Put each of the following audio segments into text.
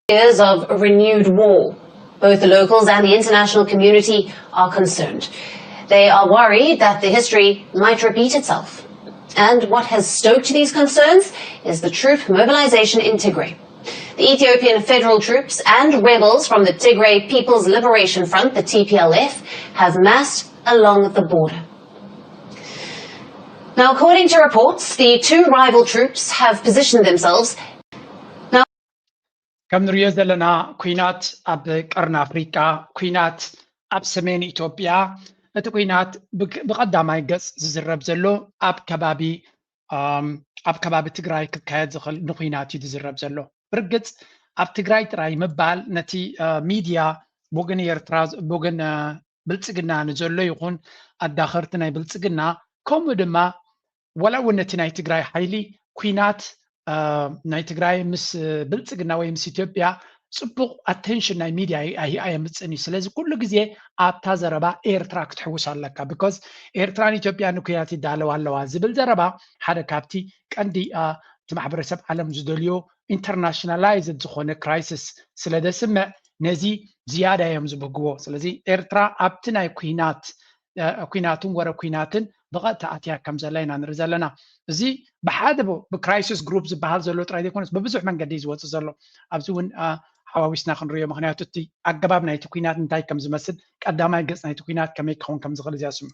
Years of renewed war. Both the locals and the international community are concerned. They are worried that the history might repeat itself. And what has stoked these concerns is the troop mobilization in Tigray. The Ethiopian federal troops and rebels from the Tigray People's Liberation Front, the TPLF, have massed along the border. Now, according to reports, the two rival troops have positioned themselves. كم نريد لنا كوينات أب قرن أفريقيا كوينات أب سمين إثيوبيا كوينات بقدام يجس زرب زلو أب كبابي تجراي كهاد زخل نكوينات يتزرب زلو برجت أب تجراي تراي مبال نتي ميديا بوجن يرتراز بوجن بلتسجنا نزلو يكون الداخرتنا بلتسجنا كومودما ولا ونتنا تجراي حيلي كوينات ናይ ትግራይ ምስ ብልጽግና ወይ ምስ ኢትዮጵያ ጽቡቕ attention ናይ ሚድያ ኣይምጽን እዩ ስለዚ ኩሉ ግዜ ኣብታ ዘረባ ኤርትራ ክትሕውስ ኣለካ because ኤርትራን ኢትዮጵያን ኩያት ይዳለዋ ኣለዋ ዝብል ዘረባ ሓደ ካብቲ ቀንዲ እቲ ማሕበረሰብ ዓለም ዝደልዮ ኢንተርናሽናላይዝድ ዝኾነ ክራይሲስ ስለደስምዕ ነዚ ዝያዳ እዮም ዝብግቦ ስለዚ ኤርትራ ኣብቲ ናይ ኩናትን ወረ ኩናትን بغت أتيا كم زلنا نرزلنا زي بحد بكرايسيس جروبز بحال زلوا تراي ديكونس ببزح من قديز وتزلوا أبزون حواويسنا خنريه مخنيات تي أجباب نايتوكينات نتاي كم زمسد قدام يجلس نايتوكينات كم يكون كم زغل زياسم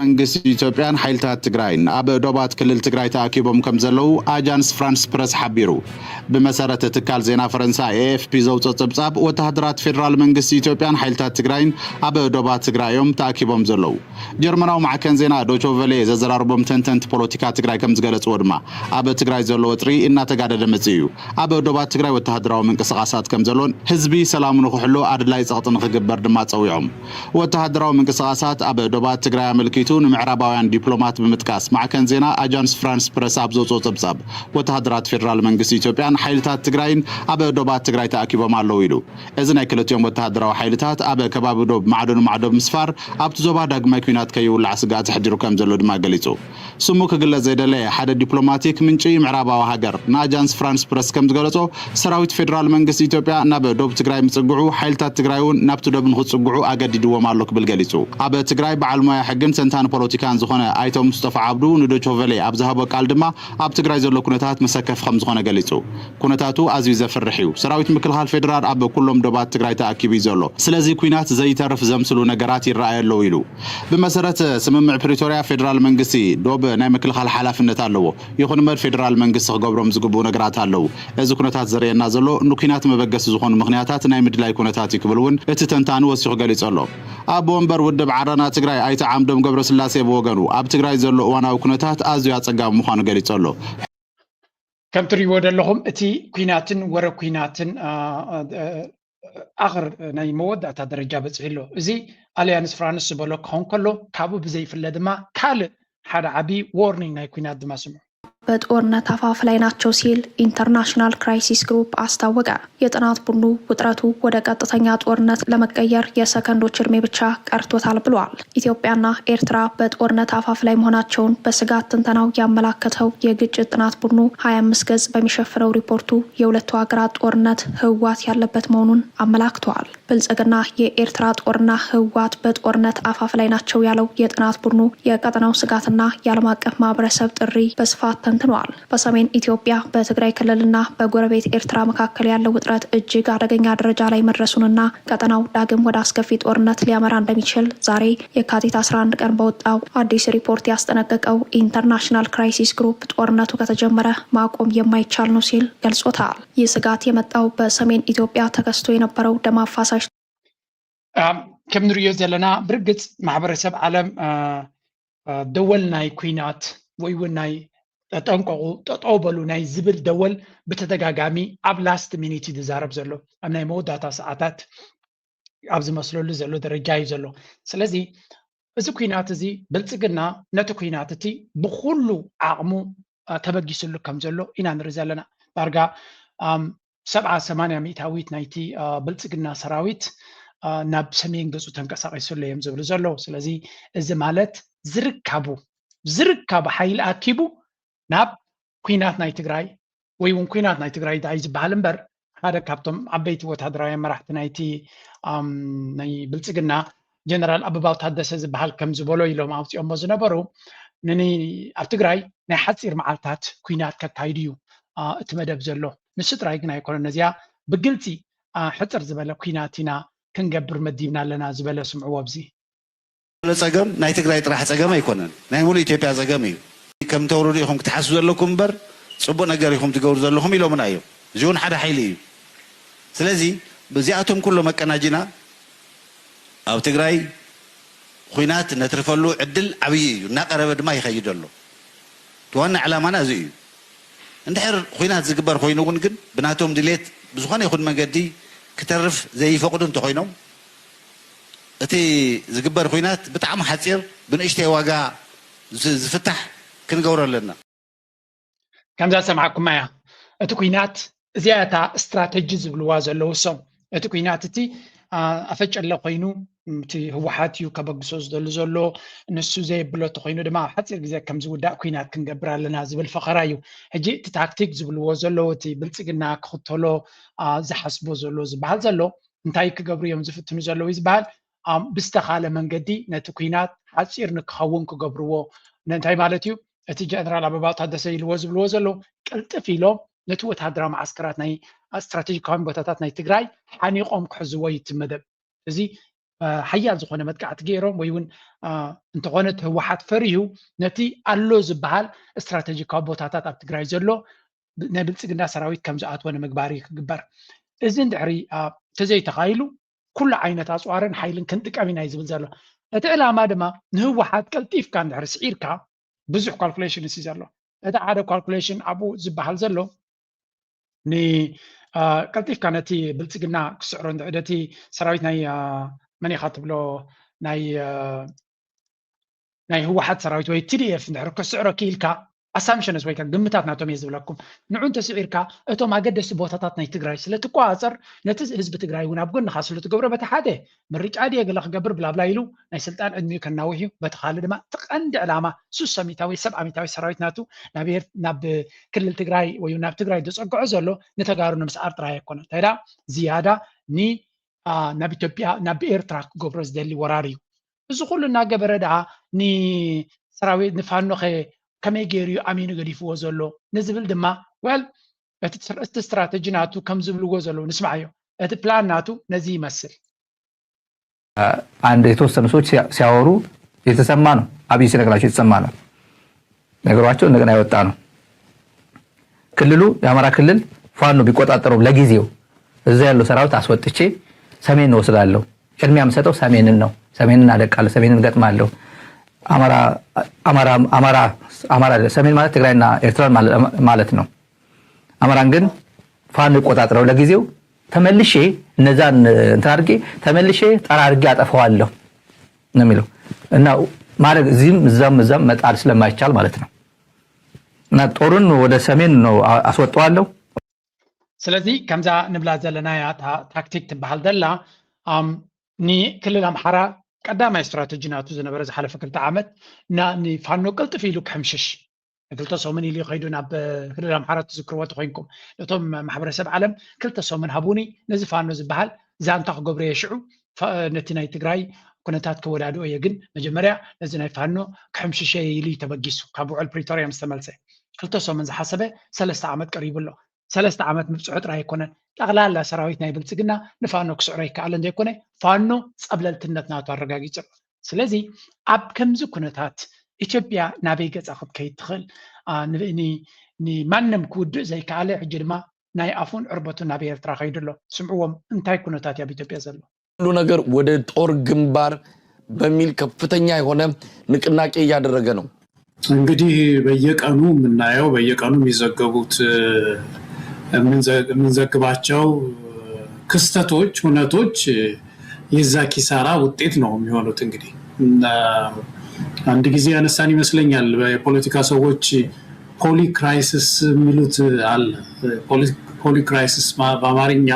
መንግስቲ ኢትዮጵያን ሓይልታት ትግራይን ኣብ ዶባት ክልል ትግራይ ተኣኪቦም ከም ዘለው ኣጃንስ ፍራንስ ፕረስ ሓቢሩ ብመሰረተ ትካል ዜና ፈረንሳይ AFP ዘውፅኦ ጸብጻብ ወተሃደራት ፌደራል መንግስቲ ኢትዮጵያን ሓይልታት ትግራይን ኣብ ዶባት ትግራዮም ተኣኪቦም ዘለው ጀርመናዊ ማዕከን ዜና ዶይቼ ቬለ ዘዘራርቦም ተንተንቲ ፖለቲካ ትግራይ ከም ዝገለጽዎ ድማ ኣብ ትግራይ ዘሎ ወጥሪ እናተጋደደ መጽ እዩ ኣብ ዶባት ትግራይ ወተሃደራዊ ምንቅስቃሳት ከም ዘሎን ህዝቢ ሰላም ንኽሕሉ ኣድላይ ጸቕጥ ንኽግበር ድማ ጸዊዖም ወተሃደራዊ ምንቅስቃሳት ኣብ ዶባት ትግራይ ኣመልኪ ምዕራባውያን ዲፕሎማት በመጥቃስ ማዕከን ዜና አጃንስ ፍራንስ ፕረስ አብዞጾ ጸብጻብ ወተሃደራት ፌደራል መንግስት ኢትዮጵያን ሓይልታት ትግራይን ኣብ ዶባት ትግራይ ተኣኪቦም ኣለው ኢሉ እዚ ናይ ክልቲኦም ወተሃደራዊ ሓይልታት ኣብ ከባቢ ዶብ ማዕዶብ ምስፋር ኣብቲ ዞባ ዳግማይ ኩናት ከይውላዕ ስጋት ዝሕድሩ ከም ዘሎ ድማ ገሊጹ ስሙ ክግለጽ ዘይደለየ ሓደ ዲፕሎማቲክ ምንጪ ምዕራባዊ ሃገር ንአጃንስ ፍራንስ ፕረስ ከም ዝገለጾ ሰራዊት ፌደራል መንግስት ኢትዮጵያ ናብ ዶብ ትግራይ ምጽጉዑ ሓይልታት ትግራይውን ናብቲ ዶብ ንኽጽጉዑ ኣገዲድዎም ኣሎ ክብል ገሊጹ ኣብ ትግራይ በዓል ሞያ ሕግን ሰንታን ፖለቲካን ዝኾነ አይቶ ሙስጠፋ ዓብዱ ንዶይቼ ቬለ ኣብ ዝሃቦ ቃል ድማ ኣብ ትግራይ ዘሎ ኩነታት መሰከፍ ከም ዝኾነ ገሊጹ ኩነታቱ ኣዝዩ ዘፍርሕ እዩ ሰራዊት ምክልኻል ፌደራል ኣብ ኩሎም ዶባት ትግራይ ተኣኪቡ ዘሎ ስለዚ ኩናት ዘይተርፍ ዘምስሉ ነገራት ይረኣየለው ኢሉ ብመሰረት ስምምዕ ፕሪቶሪያ ፌደራል መንግስቲ ዶብ ናይ ምክልኻል ሓላፍነት ኣለዎ ይኹን እምበር ፌደራል መንግስቲ ክገብሮም ዝግብኡ ነገራት ኣለዉ እዚ ኩነታት ዘርእየና ዘሎ ንኩናት መበገሲ ዝኾኑ ምኽንያታት ናይ ምድላይ ኩነታት ይክብልውን እቲ ተንታኒ ወሲኹ ገሊጹ ኣሎ ኣብ ወንበር ውድብ ዓረና ትግራይ ኣይተ ዓምዶም ገብረ ስላሴ በወገኑ ኣብ ትግራይ ዘሎ እዋናዊ ኩነታት ኣዝዩ ኣጸጋሚ ምዃኑ ገሊጹ ኣሎ ከም ትሪእዎ ዘለኹም እቲ ኩናትን ወረ ኩናትን ኣኽር ናይ መወዳእታ ደረጃ በፂሕሎ እዚ ኣልያንስ ፍራንስ ዝበሎ ክኸውን ከሎ ካብኡ ብዘይፍለ ድማ ካልእ ሓደ ዓብዪ ዎርኒንግ ናይ ኩናት ድማ ስምዑ በጦርነት አፋፍ ላይ ናቸው ሲል ኢንተርናሽናል ክራይሲስ ግሩፕ አስታወቀ። የጥናት ቡድኑ ውጥረቱ ወደ ቀጥተኛ ጦርነት ለመቀየር የሰከንዶች እድሜ ብቻ ቀርቶታል ብሏል። ኢትዮጵያና ኤርትራ በጦርነት አፋፍ ላይ መሆናቸውን በስጋት ትንተናው ያመላከተው የግጭት ጥናት ቡድኑ 25 ገጽ በሚሸፍነው ሪፖርቱ የሁለቱ ሀገራት ጦርነት ህዋት ያለበት መሆኑን አመላክቷል። ብልጽግና የኤርትራ ጦርና ህዋት በጦርነት አፋፍ ላይ ናቸው ያለው የጥናት ቡድኑ የቀጠናው ስጋትና የዓለም አቀፍ ማህበረሰብ ጥሪ በስፋት ተንትኗል። በሰሜን ኢትዮጵያ በትግራይ ክልልና በጎረቤት ኤርትራ መካከል ያለው ውጥረት እጅግ አደገኛ ደረጃ ላይ መድረሱንና ቀጠናው ዳግም ወደ አስከፊ ጦርነት ሊያመራ እንደሚችል ዛሬ የካቲት 11 ቀን በወጣው አዲስ ሪፖርት ያስጠነቀቀው ኢንተርናሽናል ክራይሲስ ግሩፕ ጦርነቱ ከተጀመረ ማቆም የማይቻል ነው ሲል ገልጾታል። ይህ ስጋት የመጣው በሰሜን ኢትዮጵያ ተከስቶ የነበረው ደም አፋሳሽ ከም ንሪኦ ዘለና ብርግጽ ማሕበረሰብ ዓለም ደወል ናይ ኩናት ወይ እውን ናይ ተጠንቀቁ ጠጠው በሉ ናይ ዝብል ደወል በተደጋጋሚ ኣብ ላስት ሚኒት ይዛረብ ዘሎ ኣብ ናይ መወዳእታ ሰዓታት ኣብ ዝመስለሉ ዘሎ ደረጃ እዩ ዘሎ ስለዚ እዚ ኩናት እዚ ብልጽግና ነቲ ኩናት እቲ ብኩሉ ዓቕሙ ተበጊስሉ ከም ዘሎ ኢና ንርኢ ዘለና ዳርጋ 70-80 ሚእታዊት ናይቲ ብልጽግና ሰራዊት ናብ ሰሜን ገጹ ተንቀሳቂሱሉ እዮም ዝብሉ ዘለዉ ስለዚ እዚ ማለት ዝርከቡ ሓይሊ ኣኪቡ ናብ ኩናት ናይ ትግራይ ወይ እውን ኩናት ናይ ትግራይ ዳይ ዝበሃል እምበር هذا كابتن عبيت وتحضر مراحت نايتي ناي بلصقنا جنرال أبوباو تحدث زبحال كم زبولو يلوم أوتي أم زنبرو نني أفتقراي ناي حتصير معالتات كوينات كايديو اتمدب زلو نشط رايقنا يكون نزيا بقلتي حتر زبالة كويناتنا كنقبر مدينة لنا زبالة سمعوا بزي لصقم ناي تقراي طرح صقم يكونن ناي مولو إثيوبيا صقم كم تورودي يخم تحسوا لكم بر صبو نجار يخم تجور زلهم يلو من أيو جون حدا حيلي سلازي بزياتهم كله مكاناجنا أو تقراي خوينات نترفلو عدل عبي ناقرب دما يخيدلو توانا على ما نازي اندحر خوينات زكبر خوينون كن بناتهم دليت بزخان ياخذ مقدي كترف زي فقدن تخوينهم اتي زكبر خوينات بطعم حصير بنشتي واقع زفتح كنقور لنا كم ذا سمعكم معايا اتو كوينات زياتا استراتيجي زبلوا زلو سم اتو كوينات تي أفج الله قينو تي هو حاتيو كبقصوص دل زلو نسو زي بلو تقينو دما حتى زي كم زودا كوينات كنقبر لنا زبل فقرايو هجي تتاكتيك زبلو زلو تي بلصقنا كخطلو زحسبو زلو زبال زلو انتاي كقبر يوم زفتنو زلو يزبال بستخالة من قدي نتو كوينات حتصير نكخون كقبرو ننتاي مالتيو اتي جنرال أبوباو تحدث يلو زلو قلت فيلو نتو تحضر معسكرات ناي استراتيجيكاዊ ቦታታት ናይ ትግራይ ሓኒቆም ክሕዝዎ ይትመደብ እዚ ሓያል ዝኾነ መጥቃዕቲ ገይሮም ወይ እውን እንተኾነ ህወሓት ፈሪዩ ነቲ ኣሎ ዝበሃል استراتيجيካዊ ቦታታት ኣብ ትግራይ ዘሎ ናይ ብልጽግና ሰራዊት ከም ዝኣትወ ንምግባር ይግበር እዚ እንድሕሪ ተዘይተኻይሉ ኩሉ ዓይነት ኣፅዋርን ሓይልን ክንጥቀም ኢና ዝብል ዘሎ እቲ ዕላማ ድማ ንህወሓት ቀልጢፍካ እንድሕሪ ስዒርካ ብዙሕ ካልኩሌሽን እዩ ዘሎ እቲ ሓደ ካልኩሌሽን ኣብኡ ዝበሃል ዘሎ ني قلتيف كانت بلصقنا كسعرو ندعدتي سراويت ناي من يخاطب له ناي هو حد سراويت وي تي دي اف ندعرو كسعرو كيلكا اسامبشنز وي كان قمتات ناتوم يزبلكم نعون تسعيركا اتو ما قدس بوتاتات ناي تግራይ ስለትቋፀር ነቲ ህዝቢ ትግራይ እውን ኣብ ጎንኻ ስለትገብሮ በቲ ሓደ ምርጫ ድየ ገለ ክገብር ብላ ብላ ኢሉ ናይ ስልጣን ዕድሚኡ ከናውሕዩ በቲ ካልእ ድማ ትቀንዲ ዕላማ ሱሰሚታዊ ሰብኣሚታዊ ሰራዊት ናቱ ናብ ክልል ትግራይ ወይ ናብ ትግራይ ዝፀግዖ ዘሎ ንተጋሩ ንምስዓር ጥራይ ኣይኮነ ታይዳ ዝያዳ ናብ ኢትዮጵያ ናብ ኤርትራ ክገብሮ ዝደሊ ወራሪ እዩ እዚ ኩሉ እናገበረ ደኣ ንሰራዊት ንፋኖ كمي جيريو أمينو قديفو زلو نزبل دما እቲ استراتيجي ناتو كم زبلو زلو نسمعيو እቲ بلان ناتو نزي يمثل አንድ የተወሰኑ ሰዎች ሲያወሩ የተሰማ ነው አብይ ሲነግራቸው የተሰማ ነው ነገሯቸው እንደገና ያወጣ ነው ክልሉ የአማራ ክልል ፋኖ ቢቆጣጠረው ለጊዜው እዛ ያለው ሰራዊት አስወጥቼ ሰሜን ነው ወስዳለሁ ቅድሚያ የምሰጠው ሰሜንን ነው ሰሜንን አደቃለሁ ሰሜንን ገጥማለሁ አማራ ሰሜን ማለት ትግራይና ኤርትራ ማለት ነው አማራን ግን ፋኖ ይቆጣጠረው ለጊዜው ተመልሼ እነዛን እንትን አድርጌ ተመልሼ ጠራርጌ አጠፋዋለሁ ነው የሚለው እና ማለት እዚህም እዛም መጣል ስለማይቻል ማለት ነው እና ጦሩን ወደ ሰሜን ነው አስወጣዋለሁ ስለዚህ ከምዛ ንብላ ዘለና ያ ታክቲክ ትበሃል ዘላ ኒ ክልል አምሓራ ቀዳማይ استراتيجي ናቱ ዝነበረ ዝሓለፈ 2 ዓመት ንፋኖ ቅልጥፍ ኢሉ ክሕምሽሽ ክልተ ሰሙን ኢሉ ይኸይዱ ናብ ክልል አምሓራ ትዝክርዎ ኮይንኩም እቶም ማሕበረሰብ ዓለም ክልተ ሰሙን ሃቡኒ ነዚ ፋኖ ዝበሃል ዛንታ ክገብሩ የሽዑ ነቲ ናይ ትግራይ ኩነታት ከወዳድኦ የግን መጀመርያ ነዚ ናይ ፋኖ ክሕምሽሽ ኢሉ ተበጊሱ ካብ ውዕል ፕሪቶሪያ ምስተመልሰ ክልተ ሰሙን ዝሓሰበ 3 ዓመት ቀሪቡሎ 3 ዓመት ምብፅዑ ጥራይ ኣይኮነን ጠቅላላ ሰራዊት ናይ ብልጽግና ንፋኖ ክስዕሮ ይከኣለን ዘይኮነ ፋኖ ፀብለልትነት ናቱ ኣረጋጊጹ ስለዚ ኣብ ከምዚ ኩነታት ኢትዮጵያ ናበይ ገጻ ክትከይድ ትኽእል ንማንም ክውድእ ዘይከኣለ ሕጂ ድማ ናይ ኣፉን ዕርበቱን ናብ ኤርትራ ከይድሎ ስምዕዎም እንታይ ኩነታት ኣብ ኢትዮጵያ ዘሎ ሁሉ ነገር ወደ ጦር ግንባር በሚል ከፍተኛ የሆነ ንቅናቄ እያደረገ ነው እንግዲህ በየቀኑ የምናየው በየቀኑ የሚዘገቡት የምንዘግባቸው ክስተቶች ሁነቶች የዛ ኪሳራ ውጤት ነው የሚሆኑት እንግዲህ አንድ ጊዜ ያነሳን ይመስለኛል የፖለቲካ ሰዎች ፖሊ ክራይሲስ የሚሉት አለ ፖሊ ክራይሲስ በአማርኛ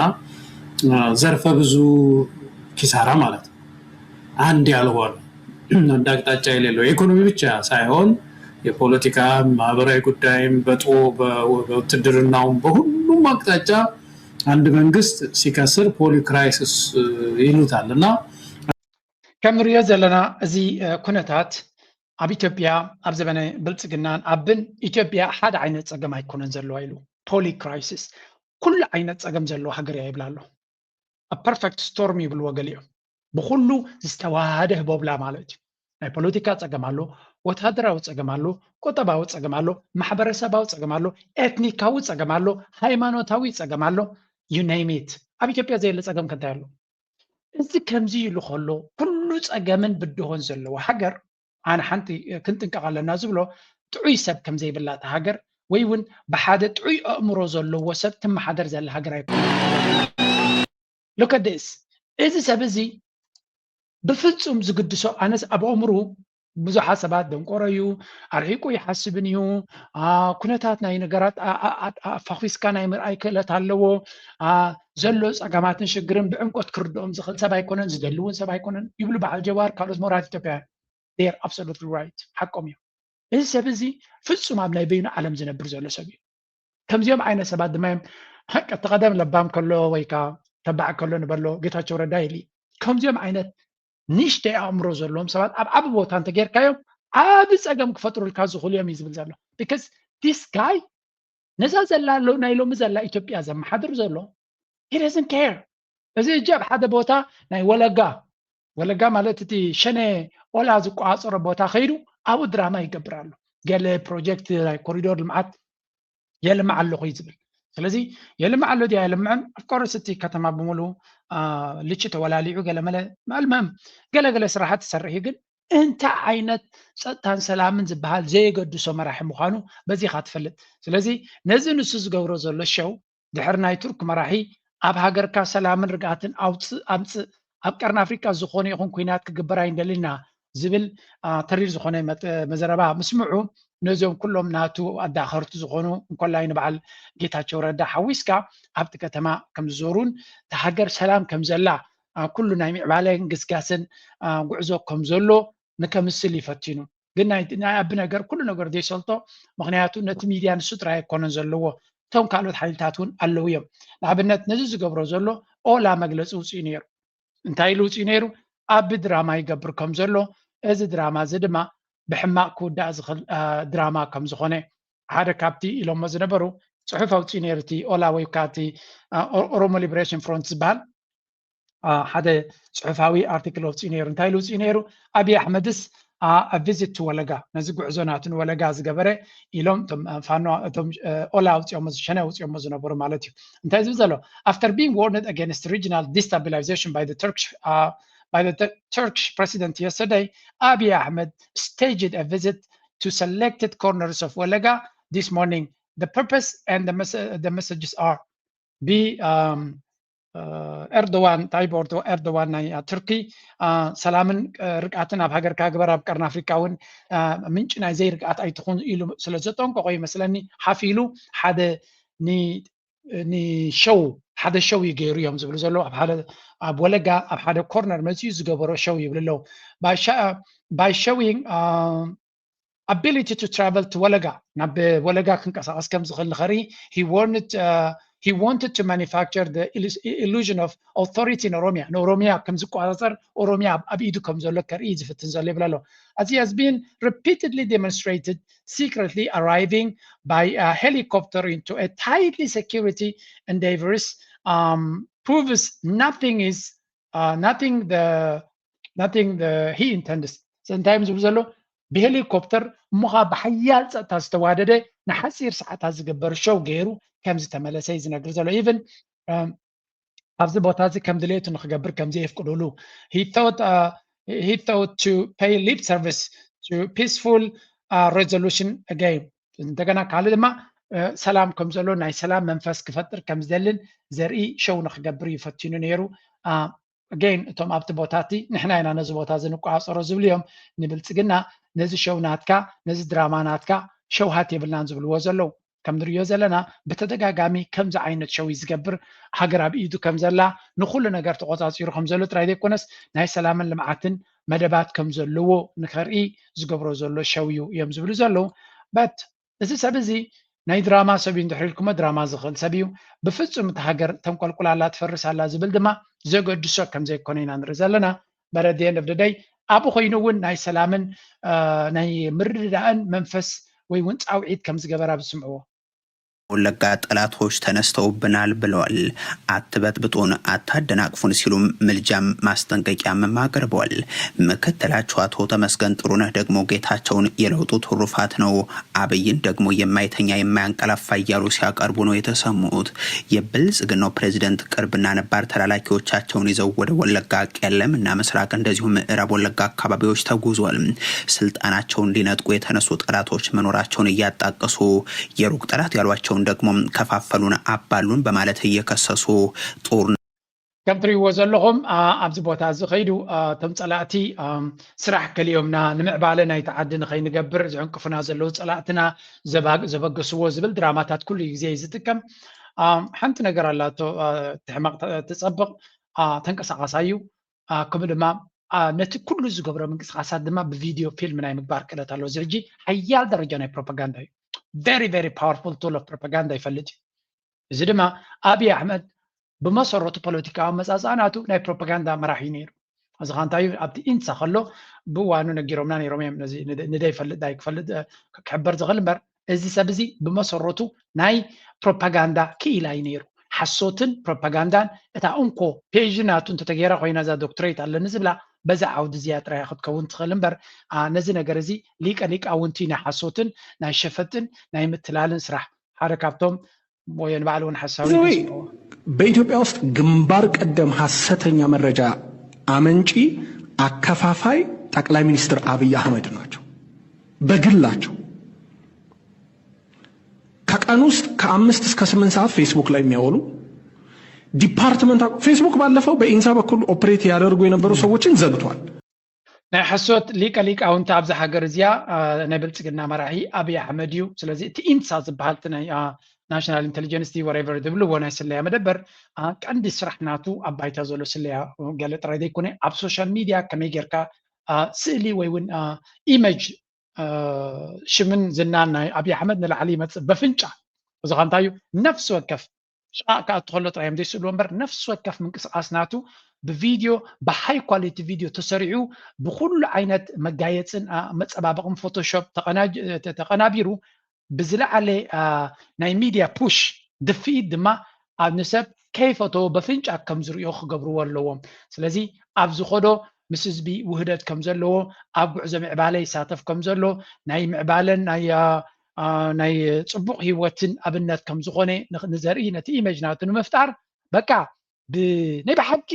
ዘርፈ ብዙ ኪሳራ ማለት ነው አንድ ያልሆነ አንድ አቅጣጫ የሌለው ኢኮኖሚ ብቻ ሳይሆን የፖለቲካ ማህበራዊ ጉዳይም በውትድርናውም በሁሉም አቅጣጫ አንድ መንግስት ሲከስር ፖሊ ክራይሲስ ይሉታልና ከም ንሪኦ ዘለና እዚ ኩነታት ኣብ ኢትዮጵያ ኣብ ዘመነ ብልጽግናን ኣብን ኢትዮጵያ ሓደ ዓይነት ፀገም ኣይኮነን ዘለዎ ኢሉ ፖሊ ክራይሲስ ኩሉ ዓይነት ፀገም ዘለዎ ሃገር እያ ይብላ ኣሎ ፐርፌክት ስቶርም ይብልዎ ገሊኦም ብኩሉ ዝተዋሃደ ህቦብላ ማለት እዩ ናይ ፖለቲካ ፀገም ኣሎ ወታደራዊ ፀገም ኣሎ ቁጠባዊ ፀገም ኣሎ ማሕበረሰባዊ ፀገም ኣሎ ኤትኒካዊ ፀገም ኣሎ ሃይማኖታዊ ፀገም ኣሎ ዩ ኔም ኢት ኣብ ኢትዮጵያ ዘየለ ፀገም ከንታይ ኣሎ እዚ ከምዚ ኢሉ ከሎ ኩሉ ፀገምን ብድሆን ዘለዎ ሃገር ኣነ ሓንቲ ክንጥንቀቕ ኣለና ዝብሎ ጥዑይ ሰብ ከም ዘይብላ እታ ሃገር ወይ እውን ብሓደ ጥዑይ ኣእምሮ ዘለዎ ሰብ ትመሓደር ዘላ ሃገር ኣይኮነ look at this እዚ ሰብ እዚ ብፍጹም ዝግድሶ ኣነስ ኣብ ኣእምሩ ብዙሓት ሰባት ደንቆሮ እዩ ኣርሒቁ ይሓስብን እዩ ኩነታት ናይ ነገራት ኣፋኺስካ ናይ ምርኣይ ክእለት ኣለዎ ዘሎ ፀገማትን ሽግርን ብዕምቆት ክርድኦም ዝኽእል ሰብ ኣይኮነን ዝደሊ እውን ሰብ ኣይኮነን ይብሉ በዓል ጀዋር ካልኦት ምሁራት ኢትዮጵያ they're absolutely right ሓቆም እዮም እዚ ሰብ እዚ ፍጹም ኣብ ናይ በይኑ ዓለም ዝነብር ዘሎ ሰብ እዩ ከምዚኦም ዓይነት ሰባት ድማ ተቐደም ለባም ከሎ ወይ ከዓ ተባዕ ከሎ ንበሎ ጌታቸው ረዳ ኢሊ ከምዚኦም ዓይነት ንእሽተይ ኣእምሮ ዘለዎም ሰባት ኣብ ዓብ ቦታ እንተጌርካዮም ዓብ ፀገም ክፈጥሩልካ ዝኽእሉ እዮም እዩ ዝብል ዘሎ because this guy ነዛ ዘላ ናይ ሎሚ ዘላ ኢትዮጵያ ዘመሓድር ዘሎ he doesn't care እዚ እጂ ኣብ ሓደ ቦታ ናይ ወለጋ ማለት እቲ ሸነ ኦላ ዝቋፀሮ ቦታ ኸይዱ ኣብኡ ድራማ ይገብር ኣሎ ገለ ፕሮጀክት ናይ ኮሪዶር ልምዓት የልምዕ ኣለኹ እዩ ዝብል ስለዚ የልምዕ ኣሎ ድያ የልምዕን ኣፍኮርስ እቲ ከተማ ብምሉ ልቺ ተወላሊዑ ገለመለ ማልመም ገለገለ ስራሓት ዝሰርሕ ግን እንታይ ዓይነት ፀጥታን ሰላምን ዝበሃል ዘይገድሶ መራሒ ምዃኑ በዚ ካ ትፈልጥ ስለዚ ነዚ ንሱ ዝገብሮ ዘሎ ሸው ድሕሪ ናይ ቱርክ መራሒ ኣብ ሃገርካ ሰላምን ርግኣትን ኣምፅእ ኣብ ቀርኒ ኣፍሪካ ዝኾነ ይኹን ኩናት ክግበር ኣይንደሊና ዝብል ተሪር ዝኾነ መዘረባ ምስምዑ ነዚኦም ኩሎም ናቱ ኣዳኸርቲ ዝኾኑ እንኮላይ ንበዓል ጌታቸው ረዳ ሓዊስካ ኣብቲ ከተማ ከም ዝዞሩን ሃገር ሰላም ከም ዘላ ኩሉ ናይ ምዕባለን ግስጋስን ጉዕዞ ከም ዘሎ ንከምስል ይፈቲኑ ግን ናይ ኣብ ነገር ኩሉ ነገር ዘይሰልጦ ምክንያቱ ነቲ ሚድያ ንሱ ጥራይ ኣይኮነን ዘለዎ እቶም ካልኦት ሓይልታት እውን ኣለው እዮም ንኣብነት ነዚ ዝገብሮ ዘሎ ኦላ መግለፂ ውፅኡ ነይሩ እንታይ ኢሉ ውፅኡ ነይሩ ኣብ ድራማ ይገብር ከም ዘሎ እዚ ድራማ እዚ ድማ ብሕማቅ ክውዳእ ዝኽእል ድራማ ከም ዝኾነ ሓደ ካብቲ ኢሎሞ ዝነበሩ ፅሑፍ ኣውፅኡ ነይሩ እቲ ኦላ ወይ ከዓ እቲ ኦሮሞ ሊበሬሽን ፍሮንት ዝበሃል ሓደ ፅሑፋዊ ኣርቲክል ኣውፅኡ ነይሩ እንታይ ኢሉ ውፅኡ ነይሩ ኣብይ ኣሕመድስ a visit to ወለጋ ነዚ ጉዕዞ ናቱን ወለጋ ዝገበረ ኢሎም ፋኖ እቶም ኦላ ኣውፅኦም ሸነ ኣውፅኦም ዝነበሩ ማለት እዩ እንታይ ዝብል ዘሎ after being warned against regional destabilization by the Turkish president yesterday, Abiy Ahmed staged a visit to selected corners of Walaga this morning. The purpose and the messages are be Erdogan, Tayyip Erdogan ናይ ቱርኪ ሰላምን ርግኣትን ኣብ ሃገርካ ግበር ኣብ ቀርኒ ኣፍሪካውን ምንጭ ናይ ዘይርግኣት ኣይትኹን ኢሉ ስለ ዘጠንቀቆ ይመስለኒ ሓፊሉ ሓደ ሓደ ሸው ይገይሩ እዮም ዝብሉ ዘሎ ኣብ ወለጋ ኣብ ሓደ ኮርነር መፅኡ ዝገበሮ ሸው ይብል ኣለዉ by showing ability to travel to Walaga ናብ ወለጋ ክንቀሳቀስ ከም ዝኽእል ንኸርኢ he wanted to manufacture the illusion of authority in Oromia. No Oromia comes to Oromia abidu comes to look at easy as he has been repeatedly demonstrated secretly arriving by a helicopter into a tightly security endeavors proves nothing he intends. Sometimes بهليكوبتر مخا بحيال تستوادده نحسير ساعات ዝገበር ሸው ገይሩ ከምዚ ተመለሰ ዝነግር ዘሎ even ኣብዚ ቦታ እዚ ከም ድሌቱ ንክገብር ከምዚ ይፍቅዱሉ he thought to pay lip service to peaceful resolution again እንደገና ካለ ድማ ሰላም ከም ዘሎ ናይ ሰላም መንፈስ ክፈጥር ከም ዘልን ዘርኢ ሸው ንክገብር ይፈትኑ ነይሩ again እቶም ኣብቲ ቦታቲ ንሕና ኢና ነዚ ቦታ ዝንቋፀሮ ዝብል እዮም ንብልጽግና ነዚ ሸው ናትካ ነዚ ድራማ ናትካ ሸውሃት የብልናን ዝብልዎ ዘለው ከም ንሪኦ ዘለና በተደጋጋሚ ከምዚ ዓይነት ሸው ዝገብር ሃገር ኣብ ኢዱ ከም ዘላ ንኩሉ ነገር ተቆፃፂሩ ከም ዘሎ ጥራይ ዘይኮነስ ናይ ሰላምን ልምዓትን መደባት ከም ዘለዎ ንኸርኢ ዝገብሮ ዘሎ ሸው እዩ እዮም ዝብሉ ዘለው በት እዚ ሰብ እዚ ናይ ድራማ ሰብ እንድሕሪልኩም ድራማ ዝኽእል ሰብ እዩ ብፍጹም እቲ ሃገር ተንቆልቁላላ ትፈርሳላ ዝብል ድማ ዘገድሶ ከም ዘይኮነ ኢና ንርኢ ዘለና በረድየን ደብደዳይ ኣብኡ ኮይኑ እውን ናይ ሰላምን ናይ ምርድዳእን መንፈስ ወይ እውን ፃውዒት ከም ዝገበራ ብስምዕዎ ወለጋ ጠላቶች ተነስተውብናል ብለዋል። አትበጥብጡን አታደናቅፉን ሲሉም ምልጃም ማስጠንቀቂያም አቅርበዋል። ምክትላቸው አቶ ተመስገን ጥሩነህ ደግሞ ጌታቸውን የለውጡ ትሩፋት ነው፣ አብይን ደግሞ የማይተኛ የማያንቀላፋ እያሉ ሲያቀርቡ ነው የተሰሙት። የብልጽግናው ፕሬዝደንት ቅርብና ነባር ተላላኪዎቻቸውን ይዘው ወደ ወለጋ ቄለምና ምስራቅ እንደዚሁም ምዕራብ ወለጋ አካባቢዎች ተጉዟል። ስልጣናቸውን ሊነጥቁ የተነሱ ጠላቶች መኖራቸውን እያጣቀሱ የሩቅ ጠላት ያሏቸው ደግሞ ከፋፈሉን አባሉን በማለት እየከሰሱ ጦር ከምትሪእዎ ዘለኹም ኣብዚ ቦታ እዚ ኸይዱ እቶም ፀላእቲ ስራሕ ከሊዮምና ንምዕባለ ናይ ተዓዲ ንኸይንገብር ዝዕንቅፉና ዘለዉ ፀላእትና ዘበገስዎ ዝብል ድራማታት ኩሉ ግዜ ዝጥቀም ሓንቲ ነገር ኣላቶ ትሕማቕ ትፀብቕ ተንቀሳቐሳ እዩ ከምኡ ድማ ነቲ ኩሉ ዝገብሮ ምንቅስቃሳት ድማ ብቪድዮ ፊልም ናይ ምግባር ክእለት ኣለዎ። እዚ ሕጂ ሓያል ደረጃ ናይ ፕሮፓጋንዳ እዩ። very very powerful tool of propaganda ይፈልጥ እዚ ድማ አብይ አሕመድ ብመሰረቱ ፖለቲካዊ መጻጻናቱ ናይ ፕሮፓጋንዳ መራሒ ነይሩ። እዚ ኻንታዩ ኣብቲ ኢንሳ ከሎ ብዋኑ ነጊሮምና ነይሮም እዮም ነዚ ንደይ ፈልጥ ዳይ ክፈልጥ ክሕበር ዝኽእል እምበር እዚ ሰብ እዚ ብመሰረቱ ናይ ፕሮፓጋንዳ ክኢላ እዩ ነይሩ። ሓሶትን ፕሮፓጋንዳን እታ እንኮ ፔጅናቱ እንተተገይራ ኮይና ዛ ዶክትሬት ኣለኒ ዝብላ በዛ ዓውዲ እዚኣ ጥራይ ክትከውን ትኽእል እምበር ነዚ ነገር እዚ ሊቃውንቲ ናይ ሓሶትን ናይ ሸፈጥን ናይ ምትላልን ስራሕ ሓደ ካብቶም ሞየን ባዕሉ እውን ሓሳዊ በኢትዮጵያ ውስጥ ግንባር ቀደም ሐሰተኛ መረጃ አመንጪ አከፋፋይ ጠቅላይ ሚኒስትር አብይ አህመድ ናቸው። በግላቸው ከቀን ውስጥ ከ5 እስከ 8 ሰዓት ፌስቡክ ላይ የሚያወሉ ዲፓርትመንት ፌስቡክ ባለፈው በኢንሳ በኩል ኦፕሬት ያደርጉ የነበሩ ሰዎችን ዘግቷል። ናይ ሓሶት ሊቃውንቲ ኣብዚ ሃገር እዚያ ናይ ብልጽግና መራሒ አብይ አሕመድ እዩ። ስለዚ እቲ ኢንሳ ዝበሃል ናይ ናሽናል ኢንተሊጀንስ ወሬቨር ድብልዎ ናይ ስለያ መደበር ቀንዲ ስራሕ ናቱ ኣብ ባይታ ዘሎ ስለያ ገለ ጥራይ ዘይኮነ ኣብ ሶሻል ሚድያ ከመይ ጌርካ ስእሊ ወይ እውን ኢሜጅ ሽምን ዝናን ናይ አብይ አሕመድ ንላዕሊ ይመፅእ በፍንጫ እዚ ኻንታዩ ነፍሲ ወከፍ ሻካ ተኸሎ ጥራዮም ዘይስእልዎ እምበር ነፍሲ ወከፍ ምንቅስቃስ ናቱ ብቪድዮ ብሃይ ኳሊቲ ቪድዮ ተሰሪዑ ብኩሉ ዓይነት መጋየፅን መፀባበቕን ፎቶሾፕ ተቐናቢሩ ብዝለዓለ ናይ ሚድያ ፑሽ ድፍኢት ድማ ኣብ ንሰብ ከይፈቶ በፍንጫ ከም ዝርዮ ክገብርዎ ኣለዎም። ስለዚ ኣብ ዝኸዶ ምስ ህዝቢ ውህደት ከም ዘለዎ ኣብ ጉዕዞ ምዕባለ ይሳተፍ ከም ዘሎ ናይ ምዕባለን ናይ ፅቡቕ ህይወትን ኣብነት ከም ዝኾነ ንዘርኢ ነቲ ኢሜጅ ናቱ ንምፍጣር በቃ ናይ ብሓቂ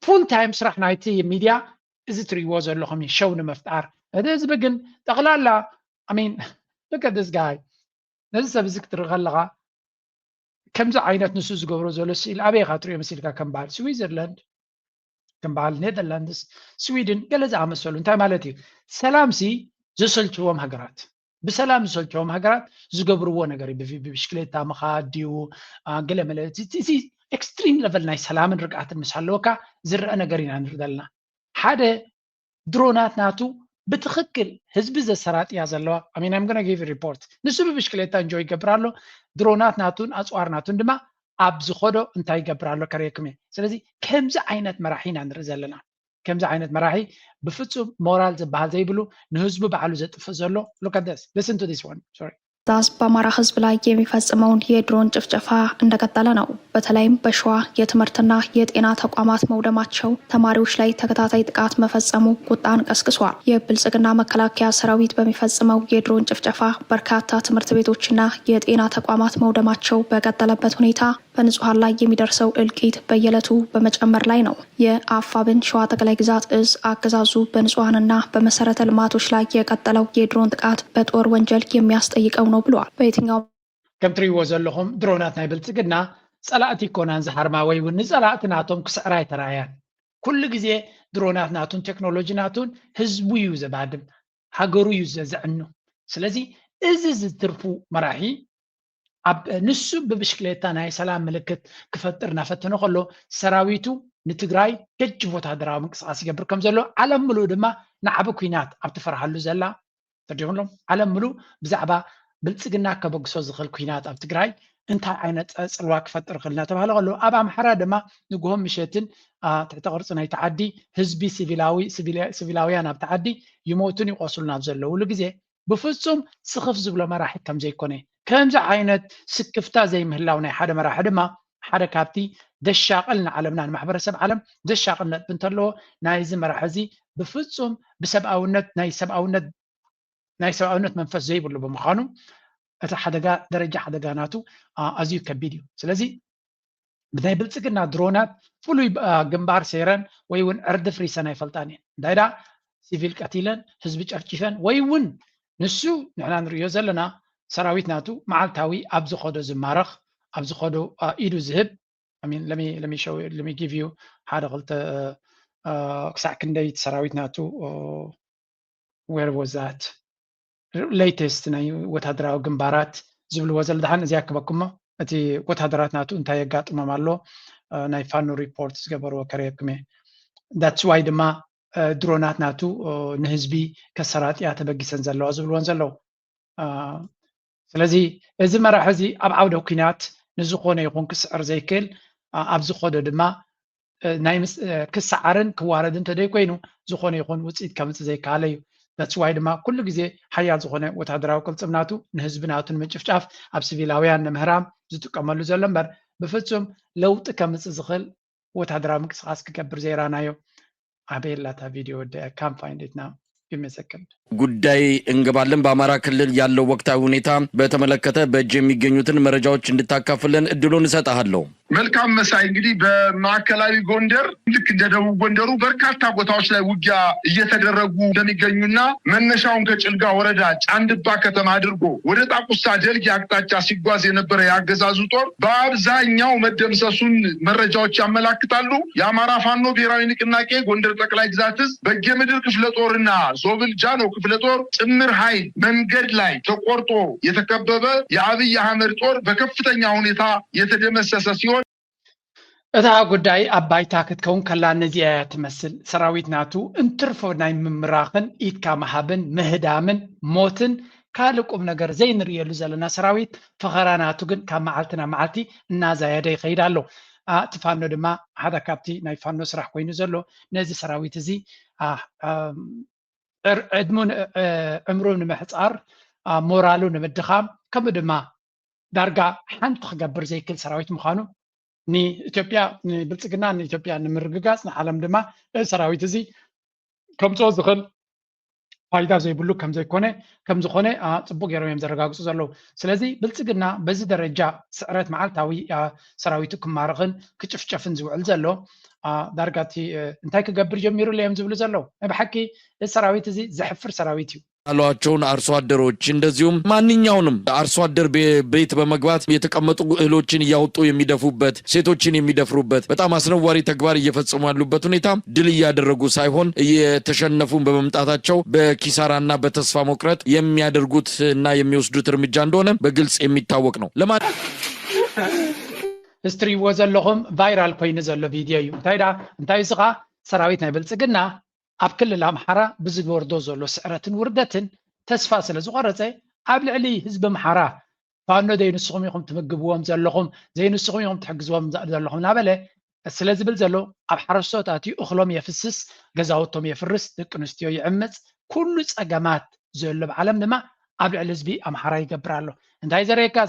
ፉል ታይም ስራሕ ናይቲ ሚድያ እዚ ትሪእዎ ዘለኹም ሸው ንምፍጣር እቲ ህዝቢ ግን ጠቕላላ አሚን look at this guy ነዚ ሰብ እዚ ክትርኢ ከለኻ ከምዚ ዓይነት ንሱ ዝገብሮ ዘሎ ስኢል ኣበይ ኢኻ ትሪኦ መሲልካ ከም በዓል ስዊዘርላንድ ከም በዓል ኔዘርላንድስ ስዊድን ገለ ዝኣመሰሉ እንታይ ማለት እዩ ሰላምሲ ዝሰልችዎም ሃገራት ብሰላም ዝሰልችዎም ሃገራት ዝገብርዎ ነገር እዩ ብብሽክሌታ ምኻድ ድዩ ገለ መለ እዚ ኤክስትሪም ሌቨል ናይ ሰላምን ርግኣትን ምስ ሃለወካ ዝረአ ነገር ኢና ንርኢ ዘለና ሓደ ድሮናት ናቱ بتخكل حزب السرات يا زلوا I mean I'm going to give a report نسبة بشكلتا enjoy قبرالو درونات ناتون أسوار ناتون دما أبز خدو انتاي قبرالو كريكمي سلازي كمز عينات مراحين عند رزالنا كمز عينات مراحي بفتسو مورال زبال زيبلو نهزبو بعلو زت فزلو look at this listen to this one sorry ዛዝ በአማራ ህዝብ ላይ የሚፈጽመውን የድሮን ጭፍጨፋ እንደቀጠለ ነው። በተለይም በሸዋ የትምህርትና የጤና ተቋማት መውደማቸው፣ ተማሪዎች ላይ ተከታታይ ጥቃት መፈጸሙ ቁጣን ቀስቅሷል። የብልጽግና መከላከያ ሰራዊት በሚፈጽመው የድሮን ጭፍጨፋ በርካታ ትምህርት ቤቶችና የጤና ተቋማት መውደማቸው በቀጠለበት ሁኔታ በንጹሃን ላይ የሚደርሰው እልቂት በየዕለቱ በመጨመር ላይ ነው። የአፋብን ሸዋ ጠቅላይ ግዛት እዝ አገዛዙ በንጹሃንና በመሰረተ ልማቶች ላይ የቀጠለው የድሮን ጥቃት በጦር ወንጀል የሚያስጠይቀው ነው ብሏል። በየትኛው ከም ትሪእዎ ዘለኹም ድሮናት ናይ ብልጽግና ጸላእቲ ኮናን ዝሃርማ ወይ እውን ጸላእቲ ናቶም ክስዕራ ይተራእያን ኩሉ ግዜ ድሮናት ናቱን ቴክኖሎጂ ናቱን ህዝቡ እዩ ዘባድም ሃገሩ እዩ ዘዝዕኑ ስለዚ እዚ ዝትርፉ መራሒ ኣብ ንሱ ብብሽክሌታ ናይ ሰላም ምልክት ክፈጥር ናፈተነ ከሎ ሰራዊቱ ንትግራይ ገጅ ወታደራዊ ምንቅስቃስ ይገብር ከም ዘሎ ዓለም ሙሉእ ድማ ንዓበ ኩናት ኣብ ትፈርሃሉ ዘላ ترجمهم عالم ملو بزعبا بلصقنا كبغسو زخل كوينات اب تግራይ እንታይ ዓይነት ጽልዋ ክፈጥር ክልና ተባሃለ ቀሎ ኣብ ኣምሓራ ድማ ንግሆም ምሸትን ትሕተ ቅርጽ ናይ ተዓዲ ህዝቢ ሲቪላውያን ኣብ ተዓዲ ይሞቱን ይቆስሉን ኣብ ዘለውሉ ግዜ ብፍጹም ስኽፍ ዝብሎ መራሒ ከም ዘይኮነ ከምዚ ዓይነት ስክፍታ ዘይምህላው ናይ ሓደ መራሒ ድማ ሓደ ካብቲ ደሻቀል ንዓለምና ንማሕበረሰብ ዓለም ደሻቀልነት እንተሎ ናይዚ መራሒ እዚ ብፍጹም ብሰብኣውነት ናይ ሰብኣውነት መንፈስ ዘይብሉ ብምዃኑ እቲ ሓደጋ ደረጃ ሓደጋ ናቱ ኣዝዩ ከቢድ እዩ ስለዚ ብናይ ብልጽግና ድሮናት ፍሉይ ግንባር ሴረን ወይ እውን ዕርድፍ ሪሰን ኣይፈልጣን እየን እንዳይዳ ሲቪል ቀቲለን ህዝቢ ጨርጭፈን ወይ እውን ንሱ ንሕና ንሪኦ ዘለና ሰራዊት ናቱ መዓልታዊ ኣብ ዝኸዶ ዝማረኽ ኣብ ዝኸዶ ኢዱ ዝህብ let me give you ሓደ ክልተ ክሳዕ ክንደይ ሰራዊት ናቱ where was that latest ናይ ወታደራዊ ግንባራት ዝብልዎ ዘሎ ድሓን እዚኣ ክበክሞ እቲ ወታደራት ናቱ እንታይ የጋጥሞም ኣሎ ናይ ፋኖ ሪፖርት ዝገበርዎ ከረየክሜ that's why ድማ ድሮናት ናቱ ንህዝቢ ከሰራጥያ ተበጊሰን ዘለዋ ዝብልዎን ዘለው ስለዚ እዚ መራሒ እዚ ኣብ ዓውደ ኩናት ንዝኾነ ይኹን ክስዕር ዘይክእል ኣብ ዝኸዶ ድማ ናይ ክሰዓርን ክዋረድን ተደይኮይኑ ዝኾነ ይኹን ውፅኢት ከምፅእ ዘይከኣለ እዩ that's why ድማ ኩሉ ግዜ ሓያል ዝኾነ ወታደራዊ ቅልጽምናቱ ንህዝብናቱ ንምጭፍጫፍ ኣብ ሲቪላውያን ንምህራም ዝጥቀመሉ ዘሎ እምበር ብፍጹም ለውጢ ከምፅእ ዝኽእል ወታደራዊ ምንቅስቃስ ክገብር ዘይራናዮ አቤላታ ቪዲዮ ካም ፋይንድ ኢት ናው give me a second ጉዳይ እንገባለን በአማራ ክልል ያለው ወቅታዊ ሁኔታ በተመለከተ በእጅ የሚገኙትን መረጃዎች እንድታካፍለን እድሉን እሰጣለሁ መልካም መሳይ እንግዲህ በማዕከላዊ ጎንደር ልክ እንደ ደቡብ ጎንደሩ በርካታ ቦታዎች ላይ ውጊያ እየተደረጉ እንደሚገኙና መነሻውን ከጭልጋ ወረዳ ጫንድባ ከተማ አድርጎ ወደ ጣቁሳ ደልጊ አቅጣጫ ሲጓዝ የነበረ ያገዛዙ ጦር በአብዛኛው መደምሰሱን መረጃዎች ያመላክታሉ የአማራ ፋኖ ብሔራዊ ንቅናቄ ጎንደር ጠቅላይ ግዛት በጌምድር ክፍለ ጦርና ዞብል ጃኖ ክፍለ ጦር ጥምር ኃይል መንገድ ላይ ተቆርጦ የተከበበ የአብይ አህመድ ጦር በከፍተኛ ሁኔታ የተደመሰሰ ሲሆን እታ ጉዳይ አባይታ ክትከውን ከላ ነዚያ ትመስል ሰራዊት ናቱ እንትርፎ ናይ ምምራኽን ኢትካ ማሃብን ምህዳምን ሞትን ካልቁም ነገር ዘይንርየሉ ዘለና ሰራዊት ፈኸራናቱ ግን ካብ መዓልትና መዓልቲ እናዛየደ ይኸይድ ኣሎ ትፋኖ ድማ ሓደ ካብቲ ናይ ፋኖ ስራሕ ኮይኑ ዘሎ ነዚ ሰራዊት እዚ ዕምሩ ንምሕፃር ሞራሉ ንምድኻም ከምኡ ድማ ዳርጋ ሓንቲ ክገብር ዘይክእል ሰራዊት ምዃኑ ንኢትዮጵያ ንብልጽግና ንኢትዮጵያ ንምርግጋጽ ንዓለም ድማ ሰራዊት እዚ ከምፅኦ ዝኽእል ፋይዳ ዘይብሉ ከም ዝኾነ ጽቡቕ ገይሮም እዮም ዘረጋግፁ ዘለው ስለዚ ብልጽግና በዚ ደረጃ ስዕረት መዓልታዊ ሰራዊቱ ክማርኽን ክጭፍጨፍን ዝውዕል ዘሎ ዳርጋቲ እንታይ ክገብር ጀሚሩ ለዮም ዝብሉ ዘለው ብሓቂ እዚ ሰራዊት እዚ ዘሕፍር ሰራዊት እዩ አሏቸውን አርሶ አደሮች እንደዚሁም ማንኛውንም አርሶ አደር ቤት በመግባት የተቀመጡ እህሎችን ያወጡ የሚደፉበት ሴቶችን የሚደፍሩበት በጣም አስነዋሪ ተግባር እየፈጸሙ ያሉበት ሁኔታ ድል ያደረጉ ሳይሆን የተሸነፉን በመምጣታቸው በኪሳራና በተስፋ መቁረጥ የሚያደርጉት እና የሚወስዱት እርምጃ እንደሆነ በግልጽ የሚታወቅ ነው ሂስትሪ ወዘለኹም ቫይራል ኮይኑ ዘሎ ቪድዮ እዩ እንታይ ስኻ ሰራዊት ናይ ብልጽግና ኣብ ክልል ኣምሓራ ብዝወርዶ ዘሎ ስዕረትን ውርደትን ተስፋ ስለ ዝቆረፀ ኣብ ልዕሊ ህዝቢ ኣምሓራ ፋኖ ዘይንስኹም ኢኹም ትምግብዎም ዘለኹም ዘይንስኹም ኢኹም ትሕግዝዎም ዘለኹም ናበለ ስለ ዝብል ዘሎ ኣብ ሓረስቶት ኣትዩ እኽሎም የፍስስ ገዛውቶም የፍርስ ደቂ ኣንስትዮ ይዕምፅ ኩሉ ፀገማት ዘሎ ብዓለም ድማ ኣብ ልዕሊ ህዝቢ ኣምሓራ ይገብር ኣሎ እንታይ ዘርእየካ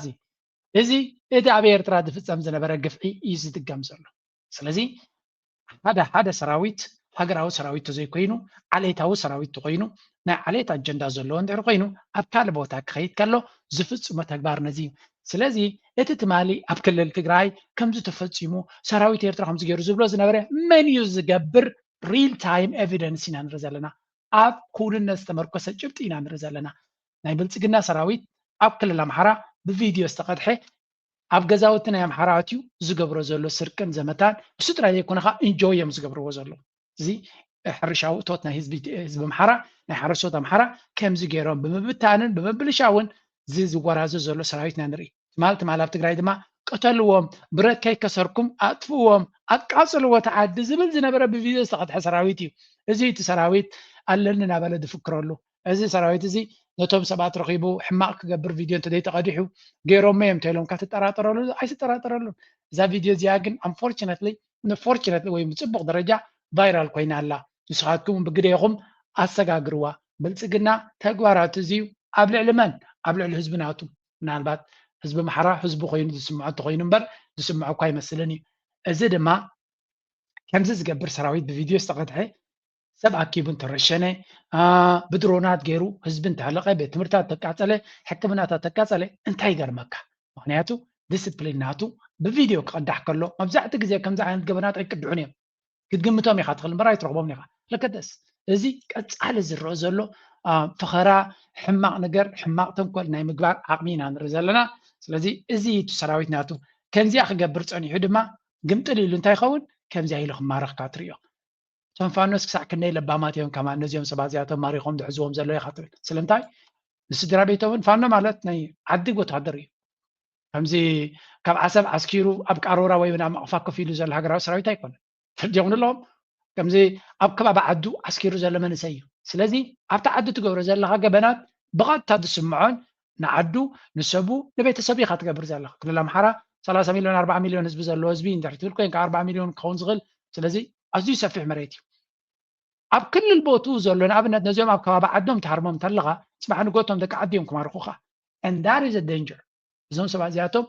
እዚ እቲ ኣብ ኤርትራ ዝፍፀም ዝነበረ ግፍዒ እዩ ዝድገም ዘሎ ስለዚ ሓደ ሰራዊት ሃገራዊ ሰራዊት ዘይኮይኑ ዓሌታዊ ሰራዊት ኮይኑ ናይ ዓሌት አጀንዳ ዘለዎ እንድሕር ኮይኑ ኣብ ካልእ ቦታ ክኸይድ ከሎ ዝፍፅሞ ተግባር ነዚ ስለዚ እቲ ትማሊ ኣብ ክልል ትግራይ ከምዚ ተፈፂሙ ሰራዊት ኤርትራ ከምዚ ገይሩ ዝብሎ ዝነበረ መን እዩ ዝገብር ሪል ታይም ኤቪደንስ ኢና ንርኢ ዘለና ኣብ ኩልነት ዝተመርኮሰ ጭብጢ ኢና ንርኢ ዘለና ናይ ብልጽግና ሰራዊት ኣብ ክልል ኣምሓራ ብቪድዮ ዝተቐድሐ ኣብ ገዛውቲ ናይ ኣምሓራ ኣትዩ ዝገብሮ ዘሎ ስርቅን ዘመታን እሱ ጥራይ ዘይኮነ ከዓ ኢንጆይ እዮም ዝገብርዎ ዘሎ እዚ ሕርሻዊ እቶት ናይ ህዝቢ ኣምሓራ ናይ ሓረስቶት ኣምሓራ ከምዚ ገይሮም ብምብታንን ብምብልሻውን ዝወራዘ ዘሎ ሰራዊትና ንርኢ ትማል ኣብ ትግራይ ድማ ቀተልዎም ብረት ከይከሰርኩም ኣጥፍዎም ኣቃፅልዎ ተዓዲ ዝብል ዝነበረ ብቪድዮ ዝተቐድሐ ሰራዊት እዩ እዚ እቲ ሰራዊት ኣለኒ ናበለ ዝፍክረሉ እዚ ሰራዊት እዚ ነቶም ሰባት ረኺቡ ሕማቅ ክገብር ቪድዮ እንተደይ ተቀዲሑ ገይሮም እዮም ተይሎም ከተጠራጠረሉ ኣይተጠራጠረሉ እዛ ቪድዮ እዚኣ ግን unfortunately ወይ ብፅቡቅ ደረጃ ቫይራል ኮይና ኣላ ንስኻትኩም ብግደይኹም ኣሰጋግርዋ ብልፅግና ተግባራቱ እዚዩ ኣብ ልዕሊ መን ኣብ ልዕሊ ህዝቢ ናቱ ምናልባት ህዝቢ ማሕራ ህዝቢ ኮይኑ ዝስምዖ እንተኮይኑ እምበር ዝስምዖ እኳ ይመስለኒ እዚ ድማ ከምዚ ዝገብር ሰራዊት ብቪድዮ ዝተቀድሐ ሰብ ኣኪቡ እንተረሸነ ብድሮናት ገይሩ ህዝቢ እንተሃለቀ ቤት ትምህርታት ተቃፀለ ሕክምናታት ተቃፀለ እንታይ ይገርመካ ምክንያቱ ዲስፕሊን ናቱ ብቪድዮ ክቀዳሕ ከሎ መብዛሕቲ ግዜ ከምዚ ዓይነት ገበናት ኣይቅድሑን እዮም ክትግምቶም ኢኻ ትኽእል እምበር ኣይትረክቦም ኢኻ ለከደስ እዚ ቀፃሊ ዝረአ ዘሎ ፍኸራ ሕማቅ ነገር ሕማቅ ተንኮል ናይ ምግባር ዓቅሚ ኢና ንርኢ ዘለና ስለዚ እዚ እቲ ሰራዊት ናቱ ከምዚኣ ክገብር ፀኒሑ ድማ ግምጥል ኢሉ እንታይ ይኸውን ከምዚኣ ኢሉ ክማረኽካ ትሪኦ እቶም ፋኖስ ክሳዕ ክንደይ ለባማት እዮም ከማ እነዚኦም ሰባት እዚኣቶም ማሪኾም ዝሕዝዎም ዘሎ ኢኻ ትብል ስለምንታይ ንስድራ ቤቶምን ፋኖ ማለት ናይ ዓዲ ወታደር እዩ ከምዚ ካብ ዓሰብ ዓስኪሩ ኣብ ቃሮራ ወይ ናብ መቕፋ ኮፍ ኢሉ ዘሎ ሃገራዊ ሰራዊት ኣይኮነን ፍርድዮም ኣለዎም ከምዚ ኣብ ከባቢ ዓዱ ዓስኪሩ ዘሎ መንእሰይ እዩ ስለዚ ኣብታ ዓዲ ትገብሮ ዘለካ ገበናት ብቐጥታ ዝስምዖን ንዓዱ ንሰቡ ንቤተሰብ ኢኻ ትገብር ዘለካ ክልል ኣምሓራ 30 ሚልዮን 40 ሚልዮን ህዝቢ ዘለዎ ህዝቢ እንድሕር ትብል ኮይንካ 40 ሚልዮን ክኸውን ዝኽእል ስለዚ ኣዝዩ ሰፊሕ መሬት እዩ ኣብ ክልል ቦቱ ዘሎ ንኣብነት ነዚኦም ኣብ ከባቢ ዓዶም ተሃርሞም እንተለካ ፅባሕ ንጎቶም ደቂ ዓዲ እዮም ክማርኹኻ and that is a danger እዞም ሰባት እዚኣቶም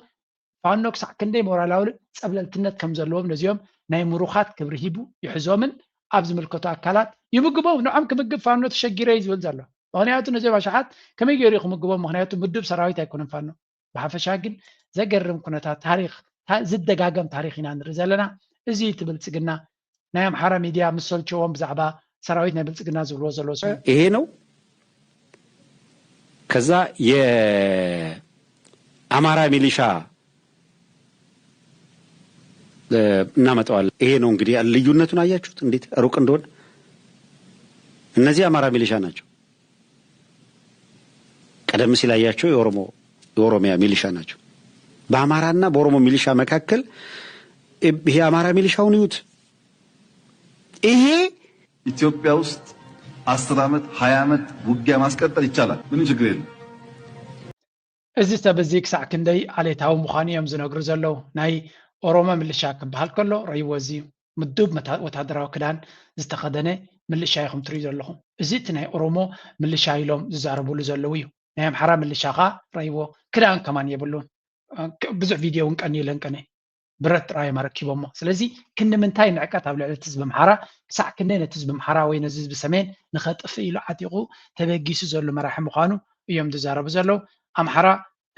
ፋኖ ክሳዕ ክንደይ ሞራላዊ ፀብለልትነት ከም ዘለዎም ነዚኦም ናይ ምሩኻት ክብሪ ሂቡ ይሕዞምን ኣብ ዝምልከቱ ኣካላት ይምግቦም ንዖም ክምግብ ፋኖ ተሸጊረ እዩ ዝብል ዘሎ ምክንያቱ ነዚኦም ኣሽሓት ከመይ ገይሩ ክምግቦም ምክንያቱ ምድብ ሰራዊት ኣይኮነን ፋኖ ብሓፈሻ ግን ዘገርም ኩነታት ታሪክ ዝደጋገም ታሪክ ኢና ንርኢ ዘለና እዚ እቲ ብልፅግና ናይ ኣምሓራ ሚድያ ምስ ሰልቸዎም ብዛዕባ ሰራዊት ናይ ብልፅግና ዝብልዎ ዘሎ ይሄ ነው ከዛ የአማራ ሚሊሻ እናመጣዋለን ይሄ ነው እንግዲህ ልዩነቱን አያችሁት እንዴት ሩቅ እንደሆነ እነዚህ አማራ ሚሊሻ ናቸው ቀደም ሲል አያችሁ የኦሮሚያ ሚሊሻ ናቸው በአማራና በኦሮሞ ሚሊሻ መካከል ይሄ አማራ ሚሊሻውን ይዩት ይሄ ኢትዮጵያ ውስጥ 10 ዓመት 20 ዓመት ውጊያ ማስቀጠል ይቻላል ምንም ችግር የለም እዚ ተበዚ ክሳዕ ክንደይ ዓሌታዊ ምዃኑ እዮም ዝነግሩ ዘለው ናይ ኦሮሞ ሚሊሻ ክበሃል ከሎ ረይዎ እዚ ምድብ ወታደራዊ ክዳን ዝተኸደነ ሚሊሻ ኢኹም ትሪኡ ዘለኹም እዚ እቲ ናይ ኦሮሞ ሚሊሻ ኢሎም ዝዛረብሉ ዘለው እዩ ናይ ኣምሓራ ሚሊሻ ኸ ረይዎ ክዳን ከማን የብሉን ብዙሕ ቪድዮ እውን ቀኒለን ቀነ ብረት ጥራይ ማረኪቦሞ ስለዚ ክንምንታይ ንዕቀት ኣብ ልዕሊ ህዝቢ ኣምሓራ ክሳዕ ክንደይ ነቲ ህዝቢ ኣምሓራ ወይ ነዚ ህዝቢ ሰሜን ንኸጥፍእ ኢሉ ዓጢቑ ተበጊሱ ዘሎ መራሒ ምዃኑ እዮም ዝዛረቡ ዘለው ኣምሓራ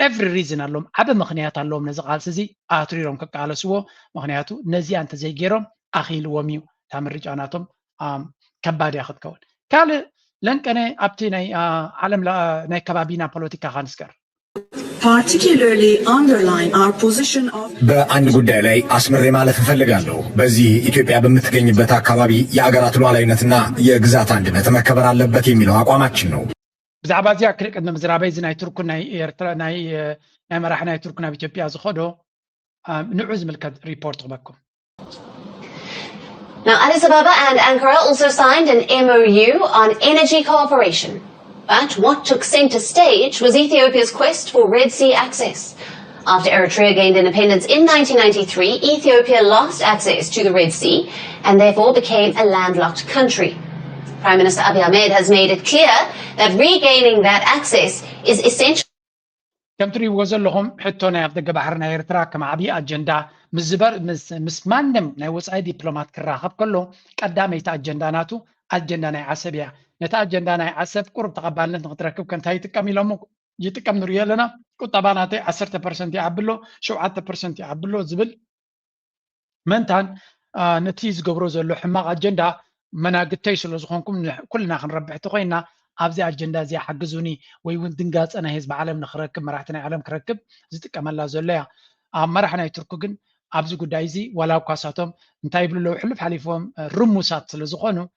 ኤቭሪ ሪዝን ኣለዎም ዓበ ምክንያት ኣለዎም ነዚ ቃልሲ እዚ ኣትሪሮም ክቃለስዎ ምክንያቱ ነዚኣ እንተዘይገይሮም ኣኺልዎም እዩ እታ ምርጫ ናቶም ከባድ እያ ክትከውን ካልእ ለንቀነ ኣብቲ ናይ ዓለም ናይ ከባቢና ፖለቲካ ካንስቀር በአንድ ጉዳይ ላይ አስምሬ ማለት እፈልጋለሁ። በዚህ ኢትዮጵያ በምትገኝበት አካባቢ የአገራት ሉዓላዊነትና የግዛት አንድነት መከበር አለበት የሚለው አቋማችን ነው። ብዛዕባ እዚኣ ክልቀድመ ምዝራበይ እዚ ናይ ቱርክን ናይ ኤርትራ ናይ መራሒ ናይ ቱርክ ናብ ኢትዮጵያ ዝኸዶ ንዑ ዝምልከት ሪፖርት ክበኩም Now, Addis Ababa and Ankara also signed an MOU on energy cooperation. But what took centre stage was Ethiopia's quest for Red Sea access. After Eritrea gained independence in 1993, Ethiopia lost access to the Red Sea and therefore became a landlocked country. Prime Minister Abiy Ahmed has made it clear that regaining that access is essential. كم تريد وزلهم حتى ناف دق بحرنا إيرترا كم عبي أجندة مزبر مسمانم ناوس أي دبلومات كراهب كله قدام يتا أجنداناتو أجندة ناي عسبية نتا أجندة ناي عسب قرب تقبلنا نتركب كنت هاي تكمل يتكم نريالنا كنت طبعا 10% يعبلو شو 10% يعبلو زبل منتان نتيز قبرو زلو حماق أجندة منا قتيش لو زخونكم كلنا خنربح تقينا أبزي أجندة زي حجزوني ويون دنجاز أنا هيز بعالم نخركب مرحتنا عالم كركب زيت كمان لا زليا مرحنا يتركوجن أبزي قدايزي ولا قاساتهم نتايب له حلف حليفهم رموسات لزخونو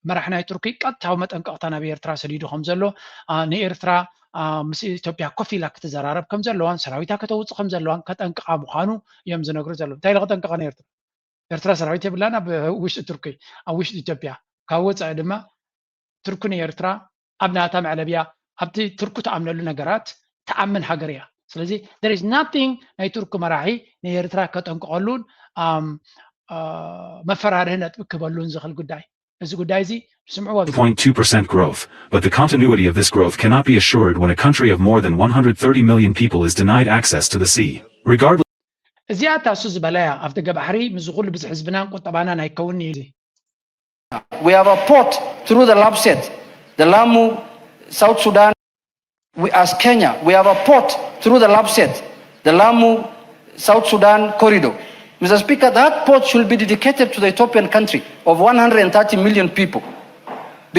مرحنا يتركي قد تعومت أنك أعطانا بإيرترا سديدو خمزلو نإيرترا مس إثيوبيا كوفي لك تزرارب كمزلوان سراويتا كتوت خمزلوان كت أنك أمخانو يمزن أقرزلو تايل قد أنك أنا إيرترا سراويتا بلانا بوش تركي أو وش إثيوبيا كاوت عندما تركني إيرترا أبناء تام علبيا ኣብቲ ቱርክ ተኣምነሉ ነገራት ተኣምን ሃገር እያ ስለዚ there is nothing ናይ ቱርክ መራሒ ንኤርትራ ከጠንቅቐሉን መፈራርህ ነጥብ ክበሉን ዝኽእል ጉዳይ እዚ ጉዳይ እዚ ስምዕዎ 0.2% growth but the continuity of this growth cannot be assured when a country of more than 130 million people is denied access to the sea regardless እዚኣ ታሱ ዝበለያ ኣብቲ ገባሕሪ ምስ ኩሉ ብዙሕ ህዝብናን ቁጠባናን ኣይከውን እዩ We have a port through the Lapset, the Lamu, South Sudan. As Kenya, we have a port through the Lapset, the Lamu, South Sudan corridor. Mr. Speaker, that port should be dedicated to the Ethiopian country of 130 million people.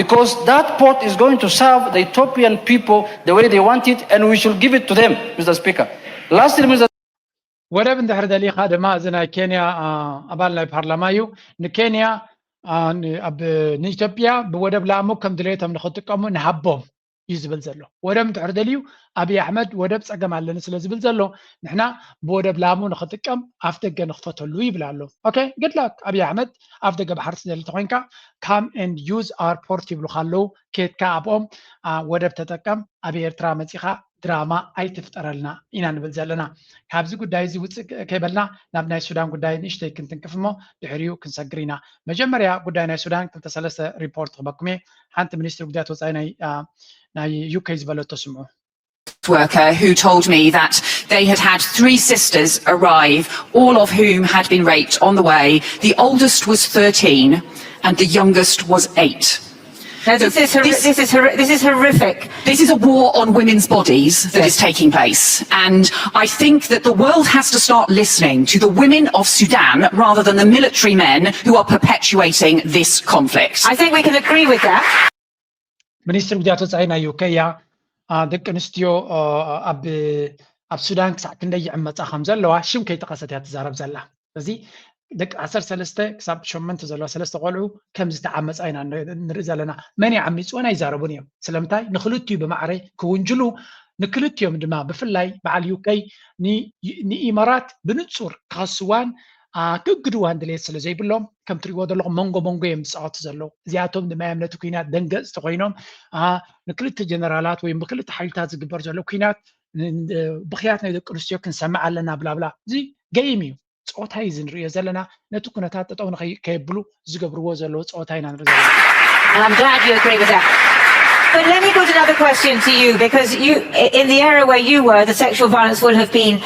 Because that port is going to serve the Ethiopian people the way they want it, and we should give it to them, Mr. Speaker. Lastly, Mr. ወደብ እንድሕር ደሊኻ ድማ እዚ ናይ ኬንያ ኣባል ናይ ፓርላማ እዩ ንኬንያ ኣብ ንኢትዮጵያ ብወደብ ላሙ ከም ድሌቶም ንኽጥቀሙ ንሃቦም እዩ ዝብል ዘሎ ወደብ እንድሕር ደልዩ ኣብይ ኣሕመድ ወደብ ፀገም ኣለኒ ስለ ዝብል ዘሎ ንሕና ብወደብ ላሙ ንኽጥቀም ኣፍ ደገ ንኽፈተሉ ይብል ኣሎ ኦኬ good luck ኣብይ ኣሕመድ ኣፍ ደገ ባሕሪ ዝደሊ ተኮይንካ come and use our port ይብሉ ካለው ኬትካ ኣብኦም ወደብ ተጠቀም ኣብ ኤርትራ መፂኻ ድራማ ኣይትፍጠረልና ኢና ንብል ዘለና ካብዚ ጉዳይ እዚ ውፅእ ከይበልና ናብ ናይ ሱዳን ጉዳይ ንእሽተይ ክንትንቅፍ እሞ ድሕሪኡ ክንሰግር ኢና መጀመርያ ጉዳይ ናይ ሱዳን 2-3 ሪፖርት ክበኩሜ ሓንቲ ሚኒስትሪ ጉዳያት ወፃኢ ናይ ዩኬ ዝበለቶ ስምዑ worker who told me that they had had 3 sisters arrive, all of whom had been raped on the way. The oldest was 13 and the youngest was 8. Now, this is horrific. This is a war on women's bodies that is taking place. And I think that the world has to start listening to the women of Sudan rather than the military men who are perpetuating this conflict. I think we can agree with that. ሚኒስትሪ ጉዳያት ወፃኢ ናይ ዩኬ ያ ደቂ ኣንስትዮ ኣብ ሱዳን ክሳዕ ክንደይ ይዕመፃ ከም ዘለዋ ሽም ከይጠቐሰት እያ ትዛረብ ዘላ እዚ ደቂ 13 ክሳብ 8 ዘለዋ 3 ቆልዑ ከም ዝተዓመፃ ኢና ንርኢ ዘለና መን ይዓሚፅዎን ኣይዛረቡን እዮም ስለምንታይ ንክልትዩ ብማዕረ ክውንጅሉ ንክልትዮም ድማ ብፍላይ በዓል ዩኬ ንኢማራት ብንፁር ካስዋን ክግድዋን ድሌት ስለ ዘይብሎም ከም ትሪእዎ ዘለኹም መንጎ እዮም ዝፃወቱ ዘለዉ እዚኣቶም ድማ እምነቱ ኩናት ደንገፅቲ ኮይኖም ንክልተ ጀነራላት ወይ ብክልተ ሓይልታት ዝግበር ዘሎ ኩናት ብክያት ናይ ደቂ ኣንስትዮ ክንሰምዕ ኣለና ብላብላ እዚ ገይም እዩ ፆታ እዩ ዝንሪኦ ዘለና ነቲ ኩነታት ጠጠው ንከየብሉ ዝገብርዎ ዘለዉ ፆታ ኢና ንርኢ ዘለና And I'm glad you agree with that. But let me put another question to you, because in the era where you were, the sexual violence would have been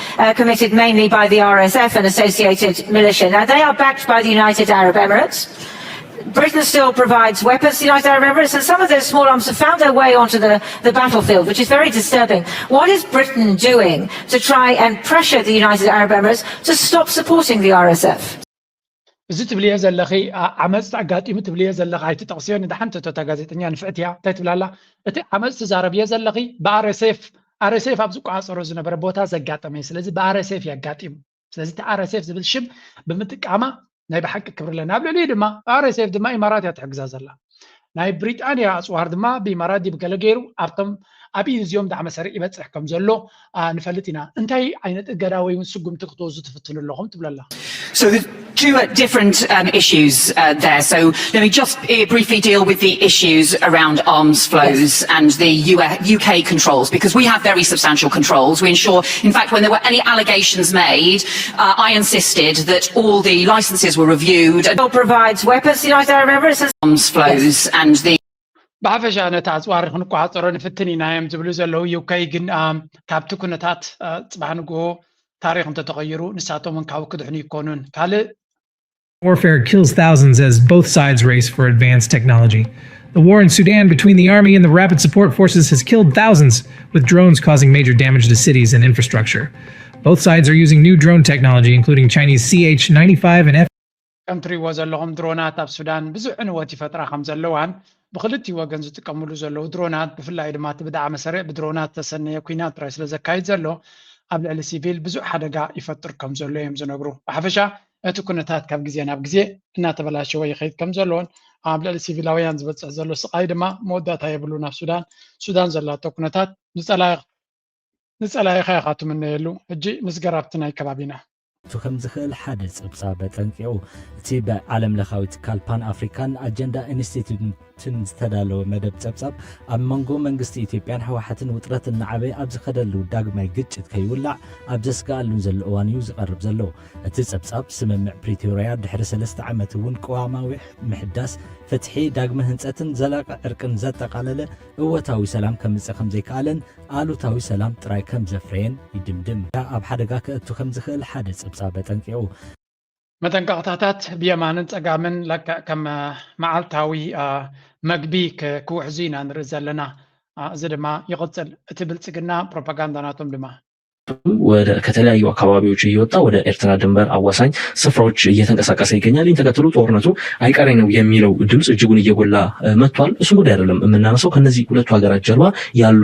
committed mainly by the RSF and associated militia. Now, they are backed by the United Arab Emirates. Britain still provides weapons to the United Arab Emirates, and some of those small arms have found their way onto the battlefield, which is very disturbing. What is Britain doing to try and pressure the United Arab Emirates to stop supporting the RSF? እዚ ትብልየ ዘለኺ ዓመፅ ኣጋጢሙ ትብልየ ዘለኺ ኣይትጠቕስዮ ንድሓንቲ እቶታ ጋዜጠኛ ንፍዕት እያ እንታይ ትብላላ እቲ ዓመፅ ትዛረብየ ዘለኺ ብኣርኤስኤፍ ኣብ ዝቋፀሮ ዝነበረ ቦታ ዘጋጠመ ስለዚ ብኣርኤስኤፍ የጋጢሙ ስለዚ እቲ ኣርኤስኤፍ ዝብል ሽም ብምጥቃማ ናይ ብሓቂ ክብር ኣለና ኣብ ልዕሊኡ ድማ ኣርኤስኤፍ ድማ ኢማራት እያ ትሕግዛ ዘላ ናይ ብሪጣንያ ኣፅዋር ድማ ብኢማራት ዲብ ገለ ገይሩ ኣብቶም ኣብ ኢንዚዮም ዳዕመ ሰሪዕ ይበፅሕ ከም ዘሎ ንፈልጥ ኢና እንታይ ዓይነት እገዳ ወይ ስጉምቲ ክትወዙ ትፍትኑ ኣለኹም ትብለላ So there's 2 different issues there. So let me just briefly deal with the issues around arms flows and the UK controls, because we have very substantial controls. We ensure, in fact, when there were any allegations made, I insisted that all the licenses were reviewed. It provides weapons to the United Arab Emirates. Arms flows and the ብሓፈሻ ነቲ ኣፅዋር ክንቋፀሮ ንፍትን ኢና እዮም ዝብሉ ዘለዉ ዩኬ ግን ካብቲ ኩነታት ፅባሕ ንግሆ ታሪክ እንተተቐይሩ ንሳቶም ካብ ክድሕኑ ይኮኑን ካልእ Warfare kills thousands as both sides race for advanced technology. The war in Sudan between the army and the rapid support forces has killed thousands, with drones causing major damage to cities and infrastructure. Both sides are using new drone technology, including Chinese CH-95 and F. ከም ትሪእዎ ዘለኹም ድሮናት ኣብ ሱዳን ብዙሕ ዕንወት ይፈጥራ ከም ዘለዋን ብክልቲኡ ወገን ዝጥቀምሉ ዘለዉ ድሮናት ብፍላይ ድማ እቲ ብዳዕመ ሰሪዕ ብድሮናት ተሰነየ ኩናት ጥራይ ስለ ዘካይድ ዘሎ ኣብ ልዕሊ ሲቪል ብዙሕ ሓደጋ ይፈጥር ከም ዘሎ እዮም ዝነግሩ ብሓፈሻ እቲ ኩነታት ካብ ግዜ ናብ ግዜ እናተበላሸወ ይኸይድ ከም ዘለዎን ኣብ ልዕሊ ሲቪላውያን ዝበፅሕ ዘሎ ስቃይ ድማ መወዳእታ የብሉ ናብ ሱዳን ዘላቶ ኩነታት ንፀላኢኻ ኢኻ ትምነየሉ ሕጂ ምስ ገራብቲ ናይ ከባቢና ከም ዝኽእል ሓደ ፀብፃበ ጠንቂቑ እቲ ብዓለም ለኻዊ ትካል ፓን ኣፍሪካን ኣጀንዳ ኢንስቲትዩት ዝተዳለወ መደብ ጸብጻብ ኣብ መንጎ መንግስቲ ኢትዮጵያን ሕወሓትን ውጥረት እናዓበየ ኣብ ዝኸደሉ ዳግማይ ግጭት ከይውላዕ ኣብ ዘስጋኣሉን ዘሎ እዋን እዩ ዝቐርብ ዘሎ እቲ ጸብጻብ ስምምዕ ፕሪቶሪያ ድሕሪ 3 ዓመት እውን ቀዋማዊ ምሕዳስ ፍትሒ ዳግመ ህንጸትን ዘላቂ ዕርቅን ዘጠቃለለ እወታዊ ሰላም ከምጽእ ከም ዘይከኣለን ኣሉታዊ ሰላም ጥራይ ከም ዘፍረየን ይድምድም ኣብ ሓደጋ ከእቱ ከም ዝኽእል ሓደ ጸብጻብ ጠንቂቑ መጠንቀቕታታት ብየማንን ጸጋምን ለክዕ ከም መዓልታዊ መግቢ ክውሕዙ ኢና ንርኢ ዘለና እዚ ድማ ይቕጽል እቲ ብልጽግና ፕሮፓጋንዳናቶም ድማ ከተለያዩ አካባቢዎች እየወጣ ወደ ኤርትራ ድንበር አዋሳኝ ስፍራዎች እየተንቀሳቀሰ ይገኛል። ይህን ተከትሎ ጦርነቱ አይቀሬ ነው የሚለው ድምጽ እጅጉን እየጎላ መጥቷል። እሱ ጉዳይ አይደለም የምናነሳው ከነዚህ ሁለቱ ሀገራት ጀርባ ያሉ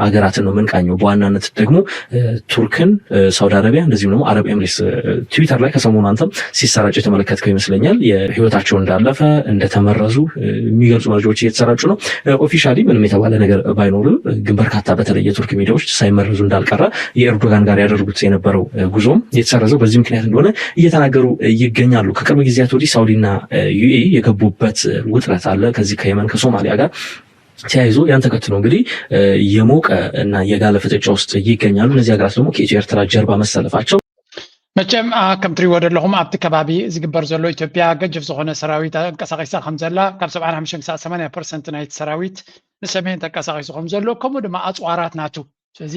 ሀገራትን ነው የምንቃኘው። በዋናነት ደግሞ ቱርክን፣ ሳውዲ አረቢያ እንደዚሁም ደግሞ አረብ ኤምሬትስ ትዊተር ላይ ከሰሞኑ አንተም ሲሰራጭ የተመለከትከው ይመስለኛል። የህይወታቸው እንዳለፈ እንደተመረዙ የሚገልጹ መረጃዎች እየተሰራጩ ነው። ኦፊሻሊ ምንም የተባለ ነገር ባይኖርም ግን በርካታ በተለይ የቱርክ ሚዲያዎች ሳይመረዙ እንዳልቀረ ኤርዶጋን ጋር ያደርጉት የነበረው ጉዞም የተሰረዘው በዚህ ምክንያት እንደሆነ እየተናገሩ ይገኛሉ። ከቅርብ ጊዜያት ወዲህ ሳውዲና ዩኤኢ የገቡበት ውጥረት አለ ከዚህ ከየመን ከሶማሊያ ጋር ተያይዞ ያን ተከትሎ እንግዲህ የሞቀ እና የጋለ ፍጥጫ ውስጥ ይገኛሉ። እነዚህ ሀገራት ደግሞ ከኢትዮ ኤርትራ ጀርባ መሰለፋቸው መቸም ከም ትሪእዎ ዘለኹም ኣብቲ ከባቢ ዝግበር ዘሎ ኢትዮጵያ ገጅፍ ዝኾነ ሰራዊት ተንቀሳቒሳ ከም ዘላ ካብ 75-80% ናይቲ ሰራዊት ንሰሜን ተንቀሳቒሱ ከም ዘሎ ከምኡ ድማ ኣፅዋራት ናቱ ስለዚ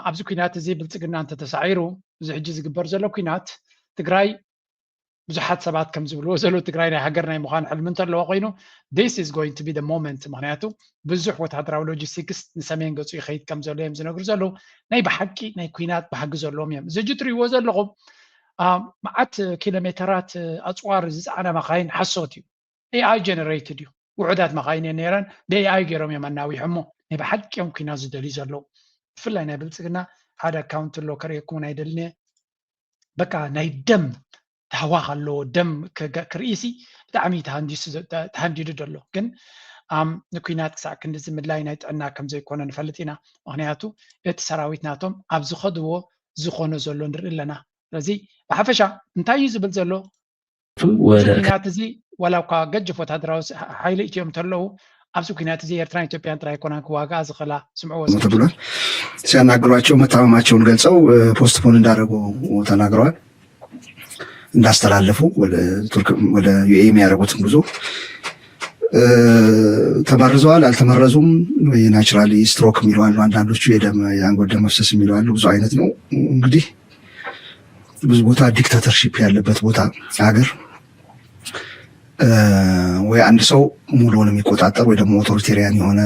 ኣብዚ ኩናት እዚ ብልጽግና እንተተሳዒሩ እዚ ሕጂ ዝግበር ዘሎ ኩናት ትግራይ ብዙሓት ሰባት ከም ዝብልዎ ዘሎ ትግራይ ናይ ሃገር ናይ ምዃን ሕልሚ እንተለዎ ኮይኑ this is going to be the moment ምክንያቱ ብዙሕ ወታደራዊ ሎጂስቲክስ ንሰሜን ገፁ ይኸይድ ከም ዘሎ እዮም ዝነግሩ ዘለዉ ናይ ብሓቂ ናይ ኩናት ባህጊ ዘለዎም እዮም እዚ ሕጂ ትሪእዎ ዘለኹም መዓት ኪሎሜተራት ኣፅዋር ዝፀዓና መኻይን ሓሶት እዩ ኤኣይ ጀነሬትድ እዩ ውዑዳት መኻይን እየን ነይረን ብኤኣይ ገይሮም እዮም ኣናዊሖሞ ናይ ብሓቂ እዮም ኩናት ዝደልዩ ዘለዉ ብፍላይ ናይ ብልጽግና ሓደ ኣካውንት ኣሎ ከርእየኩም ናይ ደልኒ በቃ ናይ ደም ተህዋኽ ኣለዎ ደም ክርእሲ ብጣዕሚ ተሃንዲዱ ደሎ ግን ንኩናት ክሳዕ ክንዲ ዝምላይ ናይ ጥዕና ከም ዘይኮነ ንፈልጥ ኢና ምክንያቱ እቲ ሰራዊት ናቶም ኣብ ዝኸድዎ ዝኾነ ዘሎ ንርኢ ኣለና ስለዚ ብሓፈሻ እንታይ እዩ ዝብል ዘሎ ኩናት እዚ ዋላ እኳ ገጅፍ ወታደራዊ ሓይሊ እትዮም እንተለዉ ኣብዚ ኩናት እዚ ኤርትራን ኢትዮጵያን ጥራይ ኮናን ክዋጋ ዝኽእላ ስምዕዎ ተብሏል። ሲያናግሯቸው መታመማቸውን ገልጸው ፖስትፖን እንዳደረጉ ተናግረዋል። እንዳስተላለፉ ወደ ዩኤኢ የሚያደርጉትን ጉዞ ተመርዘዋል አልተመረዙም ወይ ናቹራሊ ስትሮክ የሚሉ አሉ። አንዳንዶቹ የአንጎል ደም መፍሰስ የሚሉ አሉ። ብዙ አይነት ነው እንግዲህ ብዙ ቦታ ዲክታተርሺፕ ያለበት ቦታ ሀገር ወይ አንድ ሰው ሙሉውን የሚቆጣጠር ወይ ደግሞ ኦቶሪቴሪያን የሆነ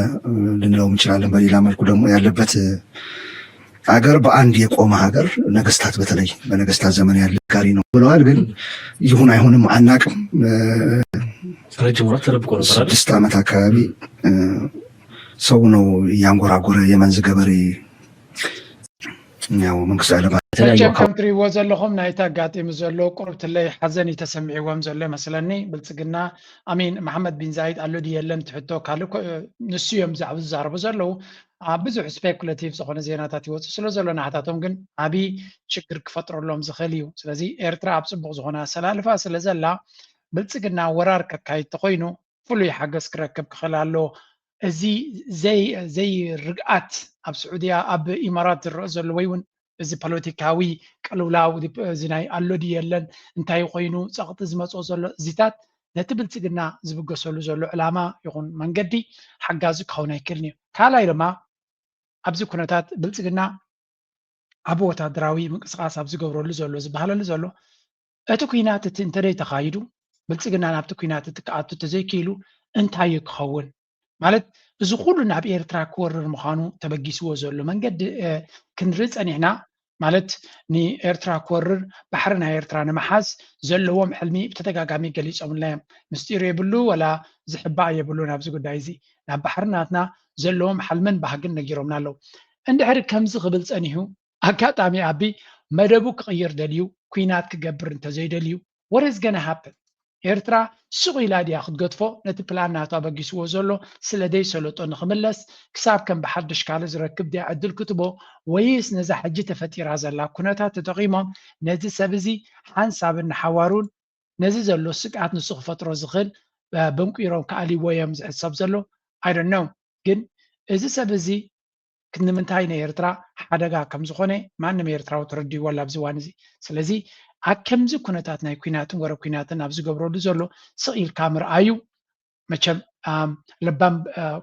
ልንለው እንችላለን። በሌላ መልኩ ደግሞ ያለበት ሀገር በአንድ የቆመ ሀገር ነገስታት በተለይ በነገስታት ዘመን ያለ ጋሪ ነው ብለዋል። ግን ይሁን አይሆንም አናቅም። ረጅም ወራት ተደብቆ ነበር። 6 ዓመት አካባቢ ሰው ነው ያንጎራጎረ የመንዝ ገበሬ ያው መንግስት ያለባ ከም ትሪእዎ ዘለኹም ናይቲ ኣጋጢሙ ዘሎ ቁርብትለይ ሓዘን ተሰሚዕዎም ዘሎ መስለኒ ብልጽግና ኣሚን መሐመድ ቢን ዛይድ ኣሎ ድየለን ትሕቶ ካልእ ንሱ እዮም ዝዛረቡ ዘለዉ ብዙሕ ስፔኩሌቲቭ ዝኾነ ዜናታት ይወፁ ስለ ዘሎ ናሕታቶም ግን ዓብይ ሽግር ክፈጥረሎም ዝኽእል እዩ። ስለዚ ኤርትራ ኣብ ፅቡቅ ዝኾነ ኣሰላልፋ ስለ ዘላ ብልጽግና ወራር ከካይድ ተኮይኑ ፍሉይ ሓገዝ ክረክብ ክኽእል ኣሎ። እዚ ዘይ ርግኣት ኣብ ስዑድያ ኣብ ኢማራት ዝረአ ዘሎ ወይ እውን እዚ ፖለቲካዊ ቅልውላው እዚ ናይ ኣሎ ድየለን እንታይ ኮይኑ ፀቕጢ ዝመፅኦ ዘሎ እዚታት ነቲ ብልጽግና ዝብገሰሉ ዘሎ ዕላማ ይኹን መንገዲ ሓጋዚ ክኸውን ኣይክእልን እዩ። ካልኣይ ድማ ኣብዚ ኩነታት ብልጽግና ኣብ ወታደራዊ ምንቅስቃስ ኣብ ዝገብረሉ ዘሎ ዝበሃለሉ ዘሎ እቲ ኩናት እቲ እንተደይ ተኻይዱ ብልጽግና ናብቲ ኩናት እቲ ክኣቱ ተዘይክኢሉ እንታይ ክኸውን ማለት እዚ ኩሉ ናብ ኤርትራ ክወርር ምዃኑ ተበጊስዎ ዘሎ መንገዲ ክንርኢ ፀኒሕና ማለት ንኤርትራ ክወርር ባሕሪ ናይ ኤርትራ ንምሓዝ ዘለዎም ሕልሚ ብተደጋጋሚ ገሊፆምልና እዮም። ምስጢር የብሉ ወላ ዝሕባእ የብሉ ናብዚ ጉዳይ እዚ ናብ ባሕርናትና ዘለዎም ሕልምን ባህግን ነጊሮምና ኣለዉ። እንድሕሪ ከምዚ ክብል ፀኒሑ ኣጋጣሚ ኣቢ መደቡ ክቕይር ደልዩ ኩናት ክገብር እንተዘይደልዩ what is gonna happen? ኤርትራ ስቕ ኢላ ድያ ክትገድፎ ነቲ ፕላን ናቱ ኣበጊስዎ ዘሎ ስለ ደይ ሰለጦ ንክምለስ ክሳብ ከም ብሓድሽ ካልእ ዝረክብ ድያ ዕድል ክትቦ ወይስ ነዛ ሕጂ ተፈጢራ ዘላ ኩነታት ተጠቒሞም ነዚ ሰብ እዚ ሓንሳብን ሓዋሩን ነዚ ዘሎ ስቅዓት ንሱ ክፈጥሮ ዝኽእል በንቁሮም ከአሊቦዮም ዝሕሰብ ዘሎ I don't know ግን እዚ ሰብ እዚ ክንምንታይ ናይ ኤርትራ ሓደጋ ከም ዝኾነ ማንም ኤርትራዊ ተረዲኡ ወላ ኣብዚ ዋን እዚ ስለዚ ኣብ ከምዚ ኩነታት ናይ ኩናትን ወረብ ኩናትን ኣብ ዝገብረሉ ዘሎ ስኢልካ ምርኣዩ መቸም ልባም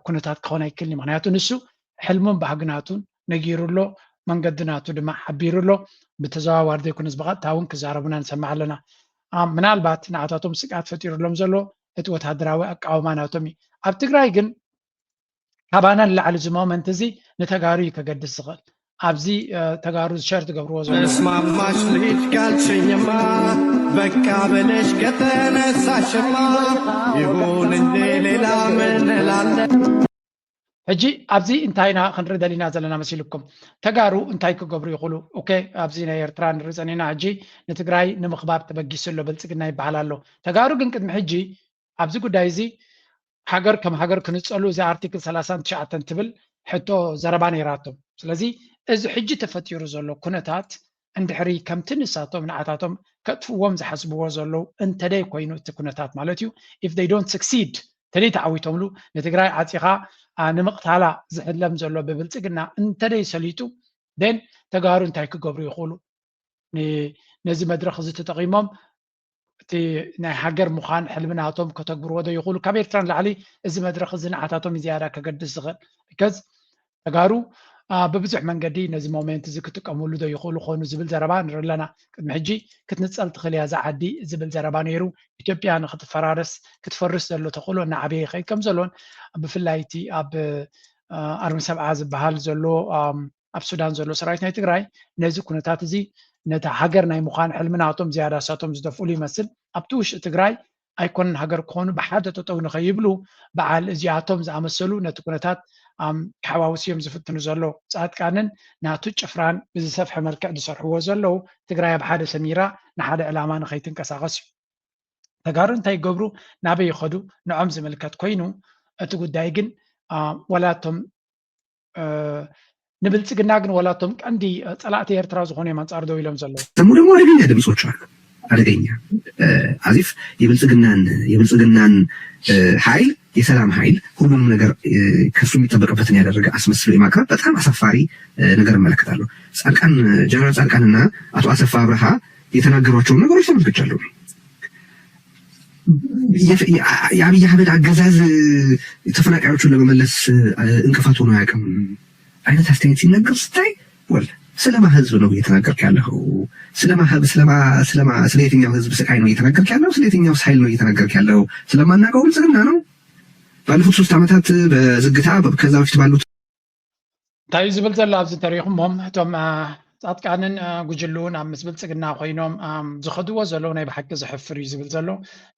ኩነታት ክኾን ኣይክእልኒ ምክንያቱ ንሱ ሕልሙን ባህግናቱን ነጊሩሎ መንገድናቱ ድማ ሓቢሩሎ ብተዘዋዋሪ ዘይኮነስ ብቐጥታ እውን ክዛረቡና ንሰማዕ ኣለና ምናልባት ንዓታቶም ስጋት ፈጢሩሎም ዘሎ እቲ ወታደራዊ ኣቃውማ ናቶም እዩ ኣብ ትግራይ ግን ካባና ንላዕሊ እዚ ሞመንት እዚ ንተጋሩ ከገድስ ዝኽእል ኣብዚ ተጋሩ ሸር ትገብርዎ ዘሎ እስማማሽ ልሂድ ካልሽኝማ በቃ በለሽ ከተነሳሽማ ይሁን እንጂ ሌላ ምን እላለሁ ሕጂ ኣብዚ እንታይና ክንርኢ ደሊና ዘለና መሲልኩም ተጋሩ እንታይ ክገብሩ ይኽእሉ ኦኬ ኣብዚ ናይ ኤርትራ ንርኢ ፀኒና ሕጂ ንትግራይ ንምኽባብ ተበጊሱሎ ብልፅግና ይበሃል ኣሎ ተጋሩ ግን ቅድሚ ሕጂ ኣብዚ ጉዳይ እዚ ሃገር ከም ሃገር ክንፀሉ እዚ ኣርቲክል 39 ትብል ሕቶ ዘረባ ነይራቶም ስለዚ እዚ ሕጂ ተፈጢሩ ዘሎ ኩነታት እንድሕሪ ከምቲ ንሳቶም ንዓታቶም ከጥፍዎም ዝሓስብዎ ዘለው እንተደይ ኮይኑ እቲ ኩነታት ማለት እዩ if they don't succeed ተደይ ተዓዊቶምሉ ንትግራይ ዓፂኻ ንምቕታላ ዝሕለም ዘሎ ብብልፅግና እንተደይ ሰሊጡ then ተጋሩ እንታይ ክገብሩ ይኽእሉ ነዚ መድረክ እዚ ተጠቂሞም እቲ ናይ ሃገር ምዃን ሕልምናቶም ከተግብርዎ ዶ ይኽእሉ ካብ ኤርትራን ላዕሊ እዚ መድረክ እዚ ንዓታቶም ዝያዳ ከገድስ ዝኽእል because ተጋሩ በብዙሕ መንገዲ ነዚ ሞመንት እዚ ክጥቀምሉ ዶ ይኽእሉ ኮኑ ዝብል ዘረባ ንርኢ ኣለና ቅድሚ ሕጂ ክትንፀል ትኽእል እያ ዝዓዲ ዝብል ዘረባ ነይሩ ኢትዮጵያ ክትፈርስ ዘሎ ተኽእሎ እናዓበየ ይኸይድ ከም ዘሎን ብፍላይ እቲ ኣብ ኣርሚ ሰብዓ ዝበሃል ዘሎ ኣብ ሱዳን ዘሎ ሰራዊት ናይ ትግራይ ነዚ ኩነታት እዚ ነታ ሃገር ናይ ምዃን ሕልምናቶም ዝያዳ ሳቶም ዝደፍእሉ ይመስል ኣብቲ ውሽጢ ትግራይ ኣይኮነን ሃገር ክኾኑ ብሓደ ጠጠው ንኸይብሉ በዓል እዚኣቶም ዝኣመሰሉ ነቲ ኩነታት ሓዋውስዮም ዝፍትኑ ዘሎ ጻድቃንን ናቱ ጭፍራን ብዝሰፍሐ መልክዕ ዝሰርሕዎ ዘለው ትግራይ ኣብ ሓደ ሰሚራ ንሓደ ዕላማ ንኸይትንቀሳቐስ እዩ ተጋሩ እንታይ ይገብሩ ናበይ ይኸዱ ንዖም ዝምልከት ኮይኑ እቲ ጉዳይ ግን ወላቶም ንብልፅግና ግን ወላቶም ቀንዲ ፀላእቲ ኤርትራ ዝኾኑ እዮም አንጻር ደው ኢሎም ዘለው ደግሞ አደገኛ ድምፆች አሉ አደገኛ አዚፍ የብልጽግናን ኃይል የሰላም ኃይል ሁሉንም ነገር ከሱ የሚጠበቅበትን ያደረገ አስመስሎ የማቅረብ በጣም አሳፋሪ ነገር እመለከታለሁ ጻድቃን ጀነራል ጻድቃንና አቶ አሰፋ አብርሃ የተናገሯቸውን ነገሮች ተመልክቻለሁ የአብይ አህመድ አገዛዝ ተፈናቃዮቹን ለመመለስ እንቅፋት ሆኖ አያውቅም አይነት አስተያየት ሲነገር ስታይ ወል ስለማ ህዝብ ነው እየተናገርክ ያለው ስለ የትኛው ህዝብ ስቃይ ነው እየተናገርክ ያለው ስለ የትኛው ኃይል ነው እየተናገርክ ያለው ስለማናውቀው ብልጽግና ነው ባለፉት 3 ዓመታት በዝግታ ከዛ በፊት ባሉት እንታይ ዝብል ዘሎ ኣብዚ ተሪኹሞም እቶም ጻድቃንን ጉጅሉን ኣብ ምስ ብልጽግና ኮይኖም ዝኸድዎ ዘለው ናይ ብሓቂ ዝሕፍር እዩ ዝብል ዘሎ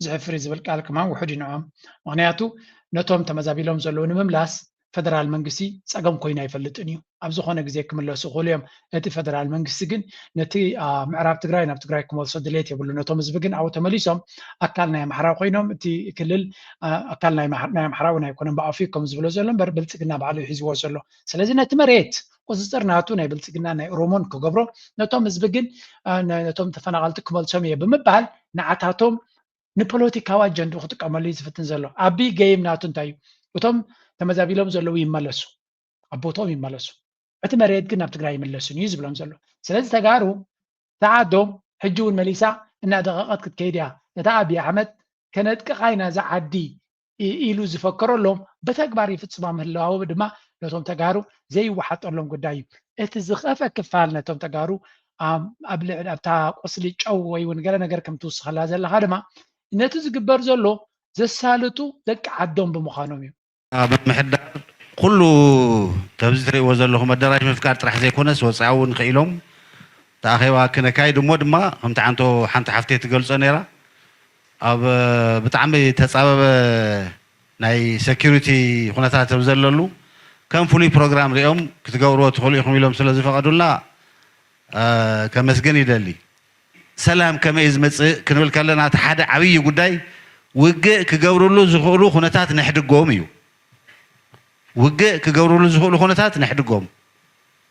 ዝሕፍር ዝብል ቃል ከማን ውሑድ ይንዖም ምክንያቱ ነቶም ተመዛቢሎም ዘለው ንምምላስ ፌደራል መንግስቲ ፀገም ኮይኑ ኣይፈልጥን እዩ ኣብ ዝኾነ ግዜ ክምለሱ ይኽእሉ እዮም እቲ ፌደራል መንግስቲ ግን ነቲ ምዕራብ ትግራይ ናብ ትግራይ ክመልሶ ድሌት የብሉ ነቶም ህዝቢ ግን ኣብኡ ተመሊሶም ኣካል ናይ ኣምሓራ ኮይኖም እቲ ክልል ኣካል ናይ ኣምሓራ እውን ኣይኮነን ብኣፍዩ ከም ዝብሎ ዘሎ እምበር ብልፅግና ባዕሉ ሒዝዎ ዘሎ ስለዚ ነቲ መሬት ቁፅፅር ናቱ ናይ ብልፅግና ናይ ኦሮሞን ክገብሮ ነቶም ህዝቢ ግን ነቶም ተፈናቀልቲ ክመልሶም እየ ብምባል ንዓታቶም ንፖለቲካዊ ኣጀንዳ ክጥቀመሉ ዝፍትን ዘሎ ዓብይ ገይም ናቱ እንታይ እዩ እቶም ተመዛቢሎም ዘለው ይመለሱ ኣቦቶም ይመለሱ እቲ መሬት ግን ኣብ ትግራይ ይመለሱን እዩ ዝብሎም ዘሎ ስለዚ ተጋሩ ተዓዶም ሕጂ እውን መሊሳ እናደቀቀት ክትከይድ እያ ነታ ኣብይ ኣሕመድ ከነጥቅኻ ኢና ዝዓዲ ኢሉ ዝፈከረሎም በተግባር ይፍፅማ ምህላው ድማ ነቶም ተጋሩ ዘይወሓጠሎም ጉዳይ እዩ እቲ ዝኸፈ ክፋል ነቶም ተጋሩ ኣብ ልዕሊ ኣብታ ቆስሊ ጨው ወይ እውን ገለ ነገር ከም ትውስኸላ ዘለካ ድማ ነቲ ዝግበር ዘሎ ዘሳልጡ ደቂ ዓዶም ብምዃኖም እዩ ብምሕዳር ኩሉ ከምዚ ትሪእዎ ዘለኹም ኣዳራሽ ምፍቃድ ጥራሕ ዘይኮነስ ወፃኢ እውን ክኢሎም ተኣኼባ ክነካይድ እሞ ድማ ከምቲ ሓንቲ ሓፍቴ ትገልፆ ነይራ ኣብ ብጣዕሚ ተፃበበ ናይ ሴኪሪቲ ኩነታት ኣብ ዘለሉ ከም ፍሉይ ፕሮግራም ሪኦም ክትገብርዎ ትኽእሉ ኢኹም ኢሎም ስለ ዝፈቐዱልና ከመስገን ይደሊ ሰላም ከመይ ዝመፅእ ክንብል ከለና እቲ ሓደ ዓብዪ ጉዳይ ውግእ ክገብርሉ ዝኽእሉ ኩነታት ንሕድጎም እዩ ውግእ ክገብርሉ ዝኽእሉ ኩነታት ንሕድጎም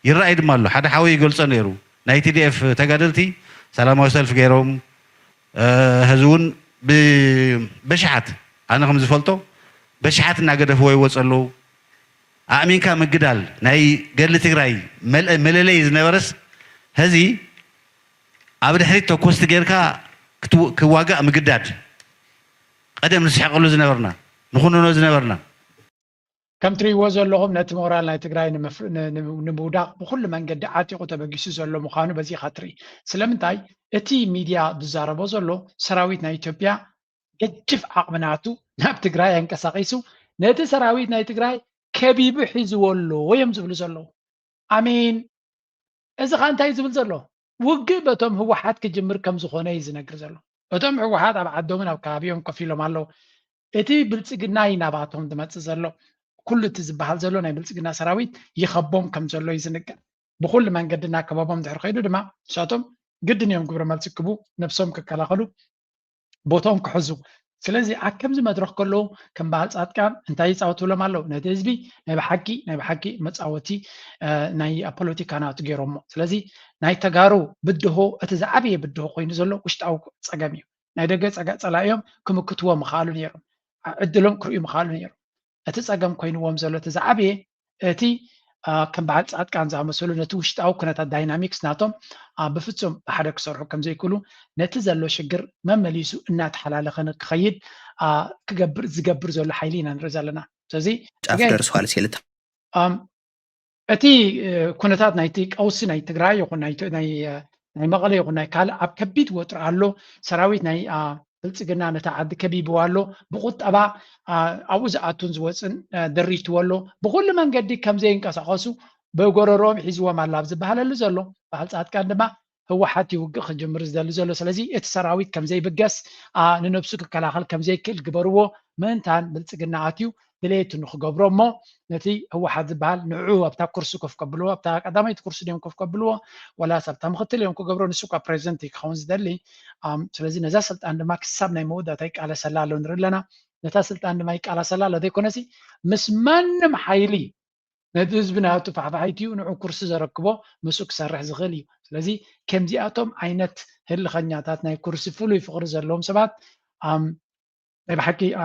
ይረኣይ ድማ ኣሎ ሓደ ሓዊ ይገልፆ ነይሩ ናይ ቲዲኤፍ ተጋደልቲ ሰላማዊ ሰልፊ ገይሮም ህዝቢ እውን ብሽሓት أنا خمس فلتو بشحات ناقدف هو يوصلوا أمين كان مقدال ناي قال تجراي مللي زنبرس هذه عبد حريت توكوست جيركا كواقع مقداد قدم نسحق له زنبرنا نخونو زنبرنا كم تري وزن لهم نت مورال ناي تجراي نبودا بكل من قد عاتقه تبقيسو زلو مخانو بزي خاطري سلامتاي اتي ميديا بزاربو زلو سراويت ناي إثيوبيا جف عقبناتو ناب تجراي انكساقيسو نت سراويت ناي تجراي كبيب حيزولو ويمزبل زلو امين اذا كان تاي زبل زلو وقبتهم هو حد كجمر كم زخونه يزنقر زلو اتم هو حد اب عدومن اب كابيهم كفيلو مالو اتي بلصقنا يناباتهم دمص زلو كل تزبحال زلو ناي بلصقنا سراويت يخبوم كم زلو يزنقر بكل منقدنا كبابهم دحر خيدو دما ساتهم قدن يوم قبر مالسكبو نفسهم ككلاخلو بوتهم كحزو سلازي عكم زي مدرخ كله كم بعد ساعات كان انتهي صوتوا له مالو نتزبي ناي بحكي متصاوتي ناي بوليتيكا نات غيرهم سلازي ناي تغارو بدهو اتزعبي بدهو خوين زلو وشتاو صقامي ناي دغه صلايهم كمكتو مخالو نيرم عدلهم كريو مخالو نيرم اتصقام خوينوم زلو تزعبي اتي كم بعد ساعات كان زعمسلو نتوشتاو كنت دايناميكس ناتهم بفصم بحدا كسرحو كم زي كلو نتزلو شجر ممليسو انات حلاله خنك خيد كجبر زجبر زول حيلينا نرزالنا سازي افدر سؤال سيلت اتي كونتات نايتيك او سي ناي تግራይ يكون ناي مقله يكون ناي كال اب كبيت وطر الله سراويت ناي بلصقنا نتعد كبيبوالو بقطبا اوزاتون زوصن دريتوالو بكل منገድ كم زي انقساقسو بغورروم حزوم علاب زبحال زلو بحال ساعات كان دما هو حاتي وق خجمر زدل زلو سلازي ات سراويت كم زي بقس ننفسو كلاخل كم زي كل جبرو منتان بلصقنا اتيو دليت نخ جبرمو نتي هو حد زبحال نعو ابتا كرسي كف قبلو ابتا قدامي كرسي ديم كف قبلو ولا سبتا مختل يوم كجبرو نسوكا بريزنتي خونز دلي سلازي نزا سلطان دما كسب ناي مودا تايق على سلالو نرلنا نتا سلطان دما يق على سلالو ديكونسي مسمنم حيلي نتزبنا تفعفعيتيو نعو كرسي زركبو مسوك سرح زغلي سلازي كم زياتهم عينت هل خنياتات ناي كرسي فلو يفقر زلهم سبات بحكي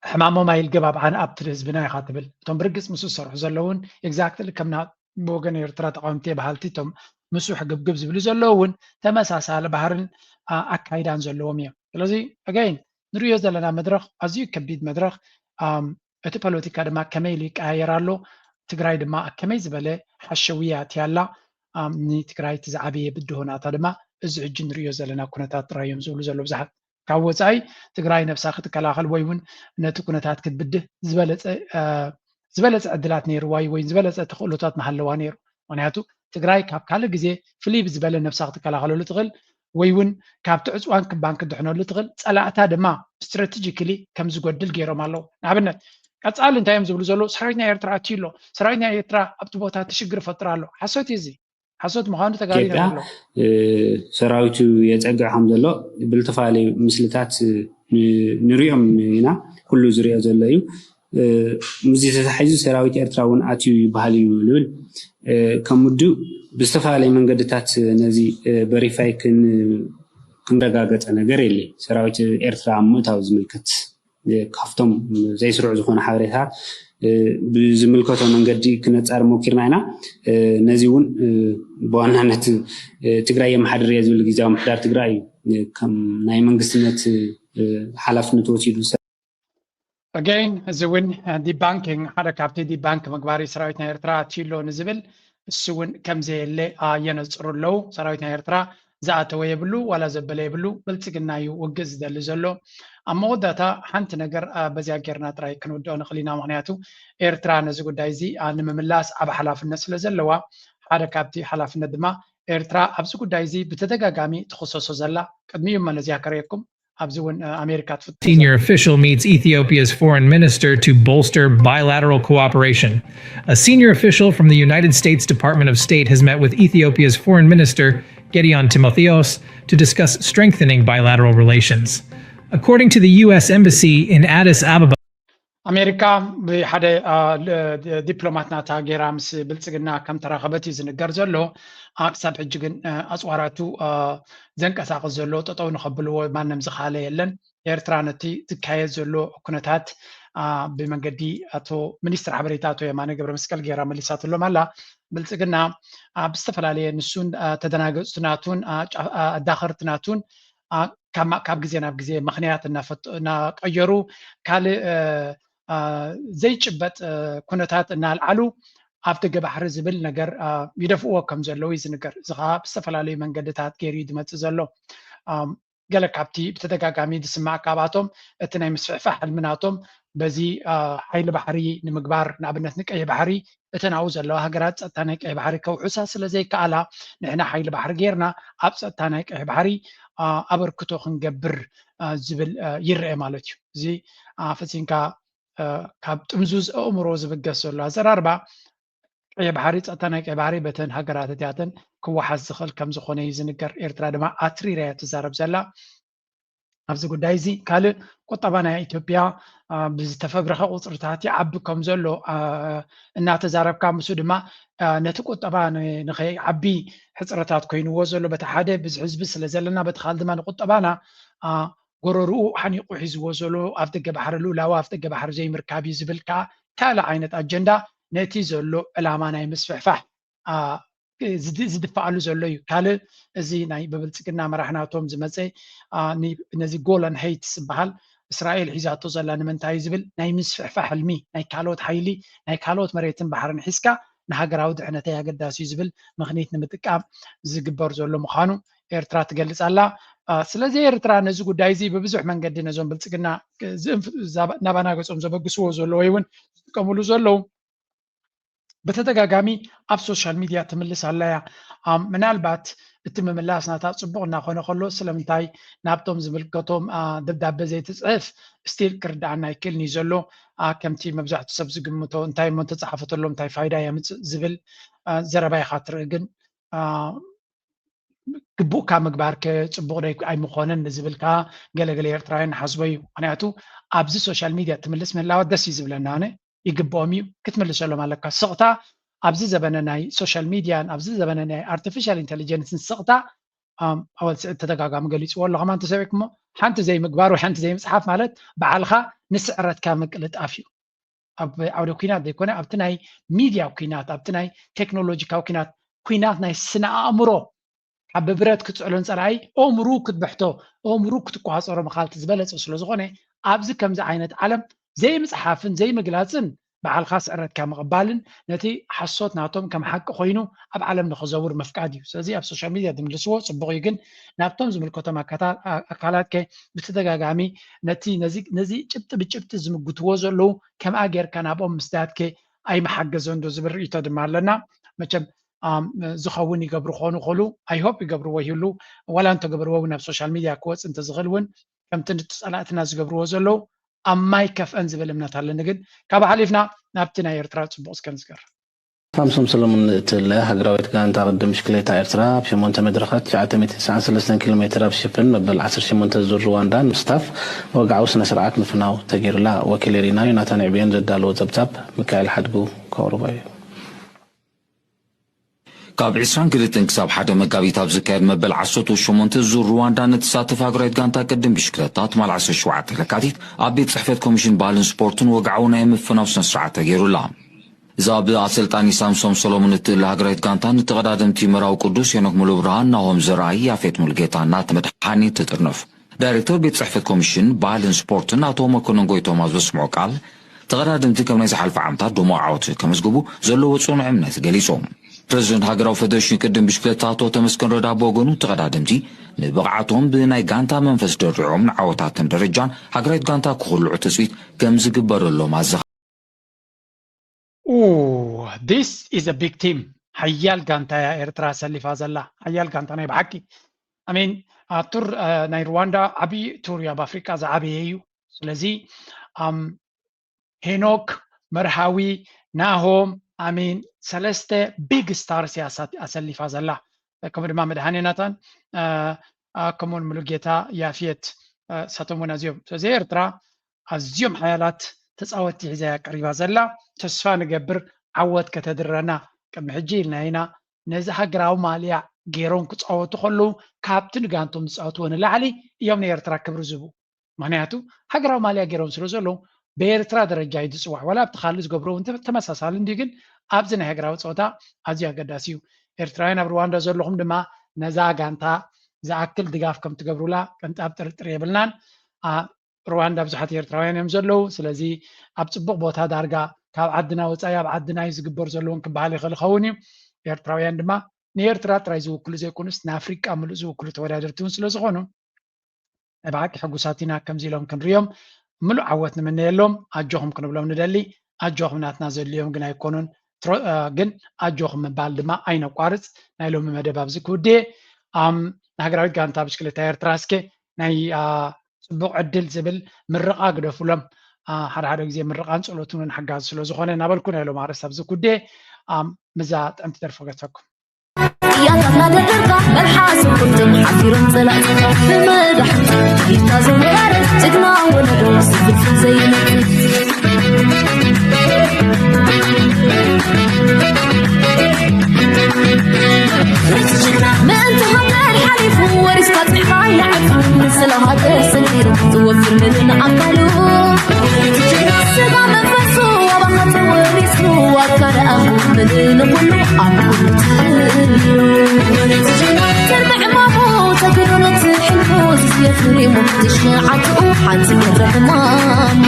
حمامو ما يلقباب عن ابترز بناي خاطبل توم برقص مسو سرح زلون اكزاكتلي كمنا بوغن يرترا تقامتي بحالتيتهم مسو حقبقب زبلو زلون تمساسال بحرن اكايدان زلوم يا سلازي اجين نريو زلنا مدرخ ازيو كبيد مدرخ እቲ ፖለቲካ ድማ ከመይ ሊቀያየራሎ ትግራይ ድማ ከመይ ዝበለ ሓሸውያት ያላ ንትግራይ ትዛዕበየ ብድሆናታ ድማ እዚ ሕጂ ንሪዮ ዘለና ኩነታት ጥራዮም ዝብሉ ዘሎ ብዙሓት ካብ ወፃኢ ትግራይ ነፍሳ ክትከላኸል ወይ እውን ነቲ ኩነታት ክትብድህ ዝበለፀ ዕድላት ነይሩዋ ወይ ዝበለፀ ተኽእሎታት መሃለዋ ነይሩ ምክንያቱ ትግራይ ካብ ካልእ ግዜ ፍልይ ብዝበለ ነፍሳ ክትከላኸለሉ ትኽእል ወይ እውን ካብቲ ዕፅዋን ክባን ክድሕነሉ ትኽእል ፀላእታ ድማ ስትራቴጂካሊ ከም ዝጎድል ገይሮም ኣለዉ ንኣብነት ቀጻል እንታይም ዝብሉ ዘሎ ሰራዊትና ኤርትራ ኣትዩሎ ሰራዊትና ኤርትራ ኣብቲ ቦታ ትሽግር ፈጥራ ኣሎ ሓሶት እዩ እዚ ሓሶት ምዃኑ ተጋሪና ኣሎ ሰራዊቱ የፀግዕ ከም ዘሎ ብልተፈላለዩ ምስልታት ንሪኦም ኢና ኩሉ ዝሪኦ ዘሎ እዩ ምዚ ተታሒዙ ሰራዊት ኤርትራ እውን ኣትዩ ይበሃል እዩ ልብል ከም ውድእ ብዝተፈላለዩ መንገድታት ነዚ በሪፋይ ክንረጋገፀ ነገር የለ ሰራዊት ኤርትራ ምእታው ዝምልከት ካፍቶም ዘይስሩዕ ዝኾነ ሓበሬታት ብዝምልከቶ መንገዲ ክነፃር ሞኪርና ኢና ነዚ እውን ብዋናነት ትግራይ የመሓድር እየ ዝብል ግዜያዊ ምሕዳር ትግራይ ከም ናይ መንግስትነት ሓላፍነት ወሲዱ again እዚ እውን ዲባንኪንግ ሓደ ካብቲ ዲባንክ ምግባሪ ሰራዊት ናይ ኤርትራ ኣትዩሎ ንዝብል እሱ እውን ከምዘየለ የነፅሩ ኣለዉ ሰራዊት ናይ ኤርትራ ዝኣተወ የብሉ ዋላ ዘበለ የብሉ ብልፅግና እዩ ውግእ ዝደሊ ዘሎ ኣብ መወዳእታ ሓንቲ ነገር በዚያ ጌርና ጥራይ ክንውድኦ ንኽእል ኢና ምክንያቱ ኤርትራ ነዚ ጉዳይ እዚ ንምምላስ ኣብ ሓላፍነት ስለ ዘለዋ ሓደ ካብቲ ሓላፍነት ድማ ኤርትራ ኣብዚ ጉዳይ እዚ ብተደጋጋሚ ትኽሰሶ ዘላ ቅድሚኡ መለዚ ያከረየኩም Senior official meets Ethiopia's foreign minister to bolster bilateral cooperation. A senior official from the United States Department of State has met with Ethiopia's foreign minister, Gideon Timotheos, to discuss strengthening bilateral relations. According to the U.S. Embassy in Addis Ababa, ኣሜሪካ ብሓደ ዲፕሎማትናታ ጌራ ምስ ብልጽግና ከም ተራኸበት እዩ ዝንገር ዘሎ ክሳብ ሕጂ ግን ኣፅዋራቱ ዘንቀሳቕስ ዘሎ ጠጠው ንኸብልዎ ማንም ዝኻለ የለን ኤርትራ ነቲ ዝካየድ ዘሎ ኩነታት ብመንገዲ ኣቶ ሚኒስትር ሓበሬታ ኣቶ የማነ ገብረ መስቀል ጌራ መሊሳትሎም ኣላ ብልጽግና ብዝተፈላለየ ንሱን ተደናገፅትናቱን ኣዳኸርትናቱን ካብ ግዜ ናብ ግዜ ምክንያት እናቀየሩ ካልእ ዘይጭበጥ ኩነታት እናልዓሉ ኣብ ደገ ባሕሪ ዝብል ነገር ይደፍእዎ ከም ዘለዉ ይዝንገር እዚ ከዓ ብዝተፈላለዩ መንገድታት ገይሩ ዝመፅእ ዘሎ ገለ ካብቲ ብተደጋጋሚ ዝስማዕ ካባቶም እቲ ናይ ምስፍሕፋሕ ሕልምናቶም በዚ ሓይሊ ባሕሪ ንምግባር ንኣብነት ንቀይሕ ባሕሪ እተን ኣብኡ ዘለዋ ሃገራት ፀጥታ ናይ ቀይሕ ባሕሪ ከውሑሳ ስለዘይከኣላ ንሕና ሓይሊ ባሕሪ ጌርና ኣብ ፀጥታ ናይ ቀይሕ ባሕሪ ኣበርክቶ ክንገብር ዝብል ይርአ ማለት እዩ እዚ ፈፂምካ ካብ ጥምዙዝ ኣእምሮ ዝብገስ ዘሎ ኣዘራርባ ቀይሕ ባሕሪ ፀጥታ ናይ ቀይሕ ባሕሪ በተን ሃገራት እትያተን ክወሓዝ ዝኽእል ከም ዝኾነ እዩ ዝንገር ኤርትራ ድማ ኣትሪራ እያ ትዛረብ ዘላ ኣብዚ ጉዳይ እዚ ካልእ ቁጠባ ናይ ኢትዮጵያ ብዝተፈብረኸ ቁፅርታት ይዓቢ ከም ዘሎ እናተዛረብካ ምስ ድማ ነቲ ቁጠባ ንኸይዓቢ ሕፅረታት ኮይንዎ ዘሎ በቲ ሓደ ብዙሕ ህዝቢ ስለ ዘለና በቲ ካልእ ድማ ንቁጠባና ጎረርኡ ሓኒቑ ሒዝዎ ዘሎ ኣብ ደገ ባሕሪ ልኡላዊ ኣብ ደገ ባሕሪ ዘይምርካብ እዩ ዝብል ከዓ ካልእ ዓይነት ኣጀንዳ ነቲ ዘሎ ዕላማ ናይ ምስፍሕፋሕ ዝድፈኣሉ ዘሎ እዩ ካልእ እዚ ናይ ብብልፅግና መራሕናቶም ዝመፀ ነዚ ጎለን ሄይትስ ዝበሃል እስራኤል ሒዛቶ ዘላ ንምንታይ ዝብል ናይ ምስፍሕፋሕ ሕልሚ ናይ ካልኦት ሓይሊ ናይ ካልኦት መሬትን ባሕርን ሒዝካ ንሃገራዊ ድሕነተይ ኣገዳሲ እዩ ዝብል ምክኒት ንምጥቃም ዝግበር ዘሎ ምዃኑ ኤርትራ ትገልፅ ኣላ ስለዚ ኤርትራ ነዚ ጉዳይ እዚ ብብዙሕ መንገዲ ነዞም ብልፅግና ናባና ገጾም ዘበግስዎ ዘሎ ወይ እውን ዝጥቀምሉ ዘለው በተደጋጋሚ ኣብ ሶሻል ሚድያ ትምልስ ኣላ እያ ምናልባት እቲ ምምላስ ናታ ፅቡቅ እናኾነ ከሎ ስለምንታይ ናብቶም ዝምልከቶም ደብዳቤ ዘይትፅሕፍ ስቲል ክርዳኣና ይክእልኒ ዘሎ ከምቲ መብዛሕትኡ ሰብ ዝግምቶ እንታይ እሞ ተፃሓፈተሎ እንታይ ፋይዳ የምፅእ ዝብል ዘረባ ኢኻ ትርኢ ግን ግቡእካ ምግባር ፅቡቅ ኣይምኾነን ዝብል ከዓ ገለገለ ኤርትራውያን ሓስቦ እዩ ምክንያቱ ኣብዚ ሶሻል ሚድያ ትምልስ ምህላዋ ደስ እዩ ዝብለና ኣነ ይግብኦም እዩ ክትምልሰሎም ኣለካ ስቕታ ኣብዚ ዘበነ ናይ ሶሻል ሚድያን ኣብዚ ዘበነ ናይ ኣርቲፊሻል ኢንቴሊጀንስን ስቕታ ኣወልስዕድ ተደጋጋሚ ገሊፅዎ ኣለኹም አንተ ሰሚዕኩሞ ሓንቲ ዘይምግባር ወይ ሓንቲ ዘይምፅሓፍ ማለት በዓልካ ንስዕረትካ ምቅልጣፍ እዩ ኣብ ዓውደ ኩናት ዘይኮነ ኣብቲ ናይ ሚድያ ኩናት ኣብቲ ናይ ቴክኖሎጂካዊ ኩናት ናይ ስነ ኣእምሮ ኣብ ብብረት ክትፅዕሎን ፀላኢ ኦምሩ ክትበሕቶ ኦምሩ ክትቋፀሮ መኻልቲ ዝበለፀ ስለዝኾነ ኣብዚ ከምዚ ዓይነት ዓለም ዘይምፅሓፍን ዘይምግላፅን በዓልካ ስዕረትካ ምቕባልን ነቲ ሓሶት ናቶም ከም ሓቂ ኮይኑ ኣብ ዓለም ንኽዘውር መፍቃድ እዩ ስለዚ ኣብ ሶሻል ሚድያ ዝምልስዎ ፅቡቅ እዩ ግን ናብቶም ዝምልከቶም ኣካላት ከ ብተደጋጋሚ ነዚ ጭብጢ ብጭብጢ ዝምግትዎ ዘለው ከምኣ ጌርካ ናብኦም ምስዳድከ ኣይመሓገዞን ዶ ዝብል ርእቶ ድማ ኣለና መቸም ዝኸውን ይገብሩ ክኾኑ ይኽእሉ ኣይሆፕ ይገብርዎ ይህሉ ዋላ እንተገበርዎ እውን ኣብ ሶሻል ሚድያ ክወፅእ እንተዝኽእል እውን ከምቲ ፀላእትና ዝገብርዎ ዘለው ኣብ ማይ ከፍአን ዝብል እምነት ኣለኒ ግን ካብ ሓሊፍና ናብቲ ናይ ኤርትራ ፅቡቅ እስከ ንዝገር ሳምሶም ሰለሞን እትለ ሃገራዊት ጋንታ ቅድም ብሽክሌታ ኤርትራ ኣብ 8 መድረኻት 993 ኪሎ ሜትር ኣብ ሽፍን መበል 18 ዙር ሩዋንዳን ምስታፍ ወግዓዊ ስነ ስርዓት ምፍናው ተገይሩላ ወኪል ሪና ዮናታን ዕብየን ዘዳለዎ ፀብጻብ ሚካኤል ሓድጉ ከቅርቦ እዩ ካብ 22 ክሳብ 1 መጋቢት ኣብ ዝካየድ መበል 18 ዙር ሩዋንዳ ንትሳተፍ ሃገራዊት ጋንታ ቅድም ብሽክሌታ ትማል 17 ለካቲት ኣብ ቤት ፅሕፈት ኮሚሽን ባህልን ስፖርትን ወግዓዊ ናይ ምፍናው ስነ ስርዓት ተገይሩላ እዛ ብኣሰልጣኒ ሳምሶም ሰሎሞን እትእለ ሃገራዊት ጋንታ ንተቐዳደምቲ ምራው ቅዱስ ሄኖክ ሙሉ ብርሃን ናሆም ዝረኣይ ያፌት ሙልጌታ ናት መድሓኒት ትጥርነፍ ዳይሬክተር ቤት ፅሕፈት ኮሚሽን ባህልን ስፖርትን ኣቶ መኮነን ጎይቶም ኣብ ዘስምዖ ቃል ተቐዳደምቲ ከም ናይ ዝሓልፈ ዓመታት ድሙቕ ዓወት ከመዝግቡ ዘለዎ ጽኑዕ እምነት ገሊፆም ፕሬዚደንት ሃገራዊ ፌደሬሽን ቅድም ብሽክሌታ ኣቶ ተመስገን ረዳ በወገኑ ተቐዳደምቲ ንብቕዓቶም ብናይ ጋንታ መንፈስ ደሪዖም ንዓወታትን ደረጃን ሃገራዊት ጋንታ ክኽልዑ ትፅቢት ከም ዝግበረሎም ኣዘ this is a big team ሓያል ጋንታ ያ ኤርትራ ሰሊፋ ዘላ ሓያል ጋንታ ናይ ብሓቂ ኣሜን ቱር ናይ ሩዋንዳ ዓብዪ ቱር ኣብ ኣፍሪቃ ዝዓበየ እዩ ስለዚ ሄኖክ መርሃዊ ናሆም ኣሜን ሰለስተ ቢግ ስታርስ ኣሰሊፋ ዘላ ከምኡ ድማ መድሃኔናታን ከምኡውን ሙሉጌታ ያፍየት ሳቶም እውን ኣዝዮም ስለዚ ኤርትራ ኣዝዮም ሓያላት ተፃወቲ ሒዛ ቀሪባ ዘላ ተስፋ ንገብር ዓወት ከተድረና ቅድሚ ሕጂ ኢልና ኢና ነዚ ሃገራዊ ማልያ ገይሮም ክፃወቱ ከለዉ ካብቲ ንጋንቶም ዝፃወትዎ ንላዕሊ እዮም ንኤርትራ ክብሪ ዝህቡ ምክንያቱ ሃገራዊ ማልያ ገይሮም ስለ ዘለዉ ብኤርትራ ደረጃ እዩ ዝፅዋዕ ወላ ኣብቲ ካልእ ዝገብሮ እውን ተመሳሳሊ እንዲ ግን ኣብዚ ናይ ሃገራዊ ፀወታ ኣዝዩ ኣገዳሲ እዩ ኤርትራውያን ኣብ ሩዋንዳ ዘለኹም ድማ ነዛ ጋንታ ዝኣክል ድጋፍ ከም ትገብሩላ ቅንጣብ ጥርጥር የብልናን ሩዋንዳ ብዙሓት ኤርትራውያን እዮም ዘለዉ ስለዚ ኣብ ፅቡቅ ቦታ ዳርጋ ካብ ዓድና ወፃኢ ኣብ ዓድና እዩ ዝግበር ዘለዎን ክበሃል ይኽእል ይኸውን እዩ ኤርትራውያን ድማ ንኤርትራ ጥራይ ዝውክሉ ዘይኮኑስ ንኣፍሪቃ ሙሉእ ዝውክሉ ተወዳደርቲ እውን ስለ ዝኾኑ ብሓቂ ሕጉሳት ኢና ከምዚ ኢሎም ክንሪኦም ሙሉእ ዓወት ንምንየሎም ኣጆኹም ክንብሎም ንደሊ ኣጆኹም ናትና ዘድልዮም ግን ኣይኮኑን ግን ኣጆኹም ምባል ድማ ኣይነቋርፅ ናይ ሎሚ መደብ ኣብዚ ክውድየ ንሃገራዊት ጋንታ ብሽክሌታ ኤርትራ እስኬ ናይ ፅቡቅ ዕድል ዝብል ምርቃ ግደፍሎም ሓደ ሓደ ግዜ ምርቃን ፀሎትን ሓጋዝ ስለ ዝኾነ እናበልኩ ናይ ሎም ኣርእስቲ ኣብዚ ክውድየ ምዛ ጥዕምቲ ደርፎ ገፀኩም يانا درقا ملحاس كنتم حفيرون طلعتك بمدح يتازم وارد تقنا وندو سبت زينك ما انت همنا الحليف ورزقات حماية عفو من سلامات السنير توفر من عقلو سبا منفسو وبخط ورسو وكان أهو من نقلو عمكو تربع مامو تقولون تحلو يفري مفتش عطو حتى الرحمن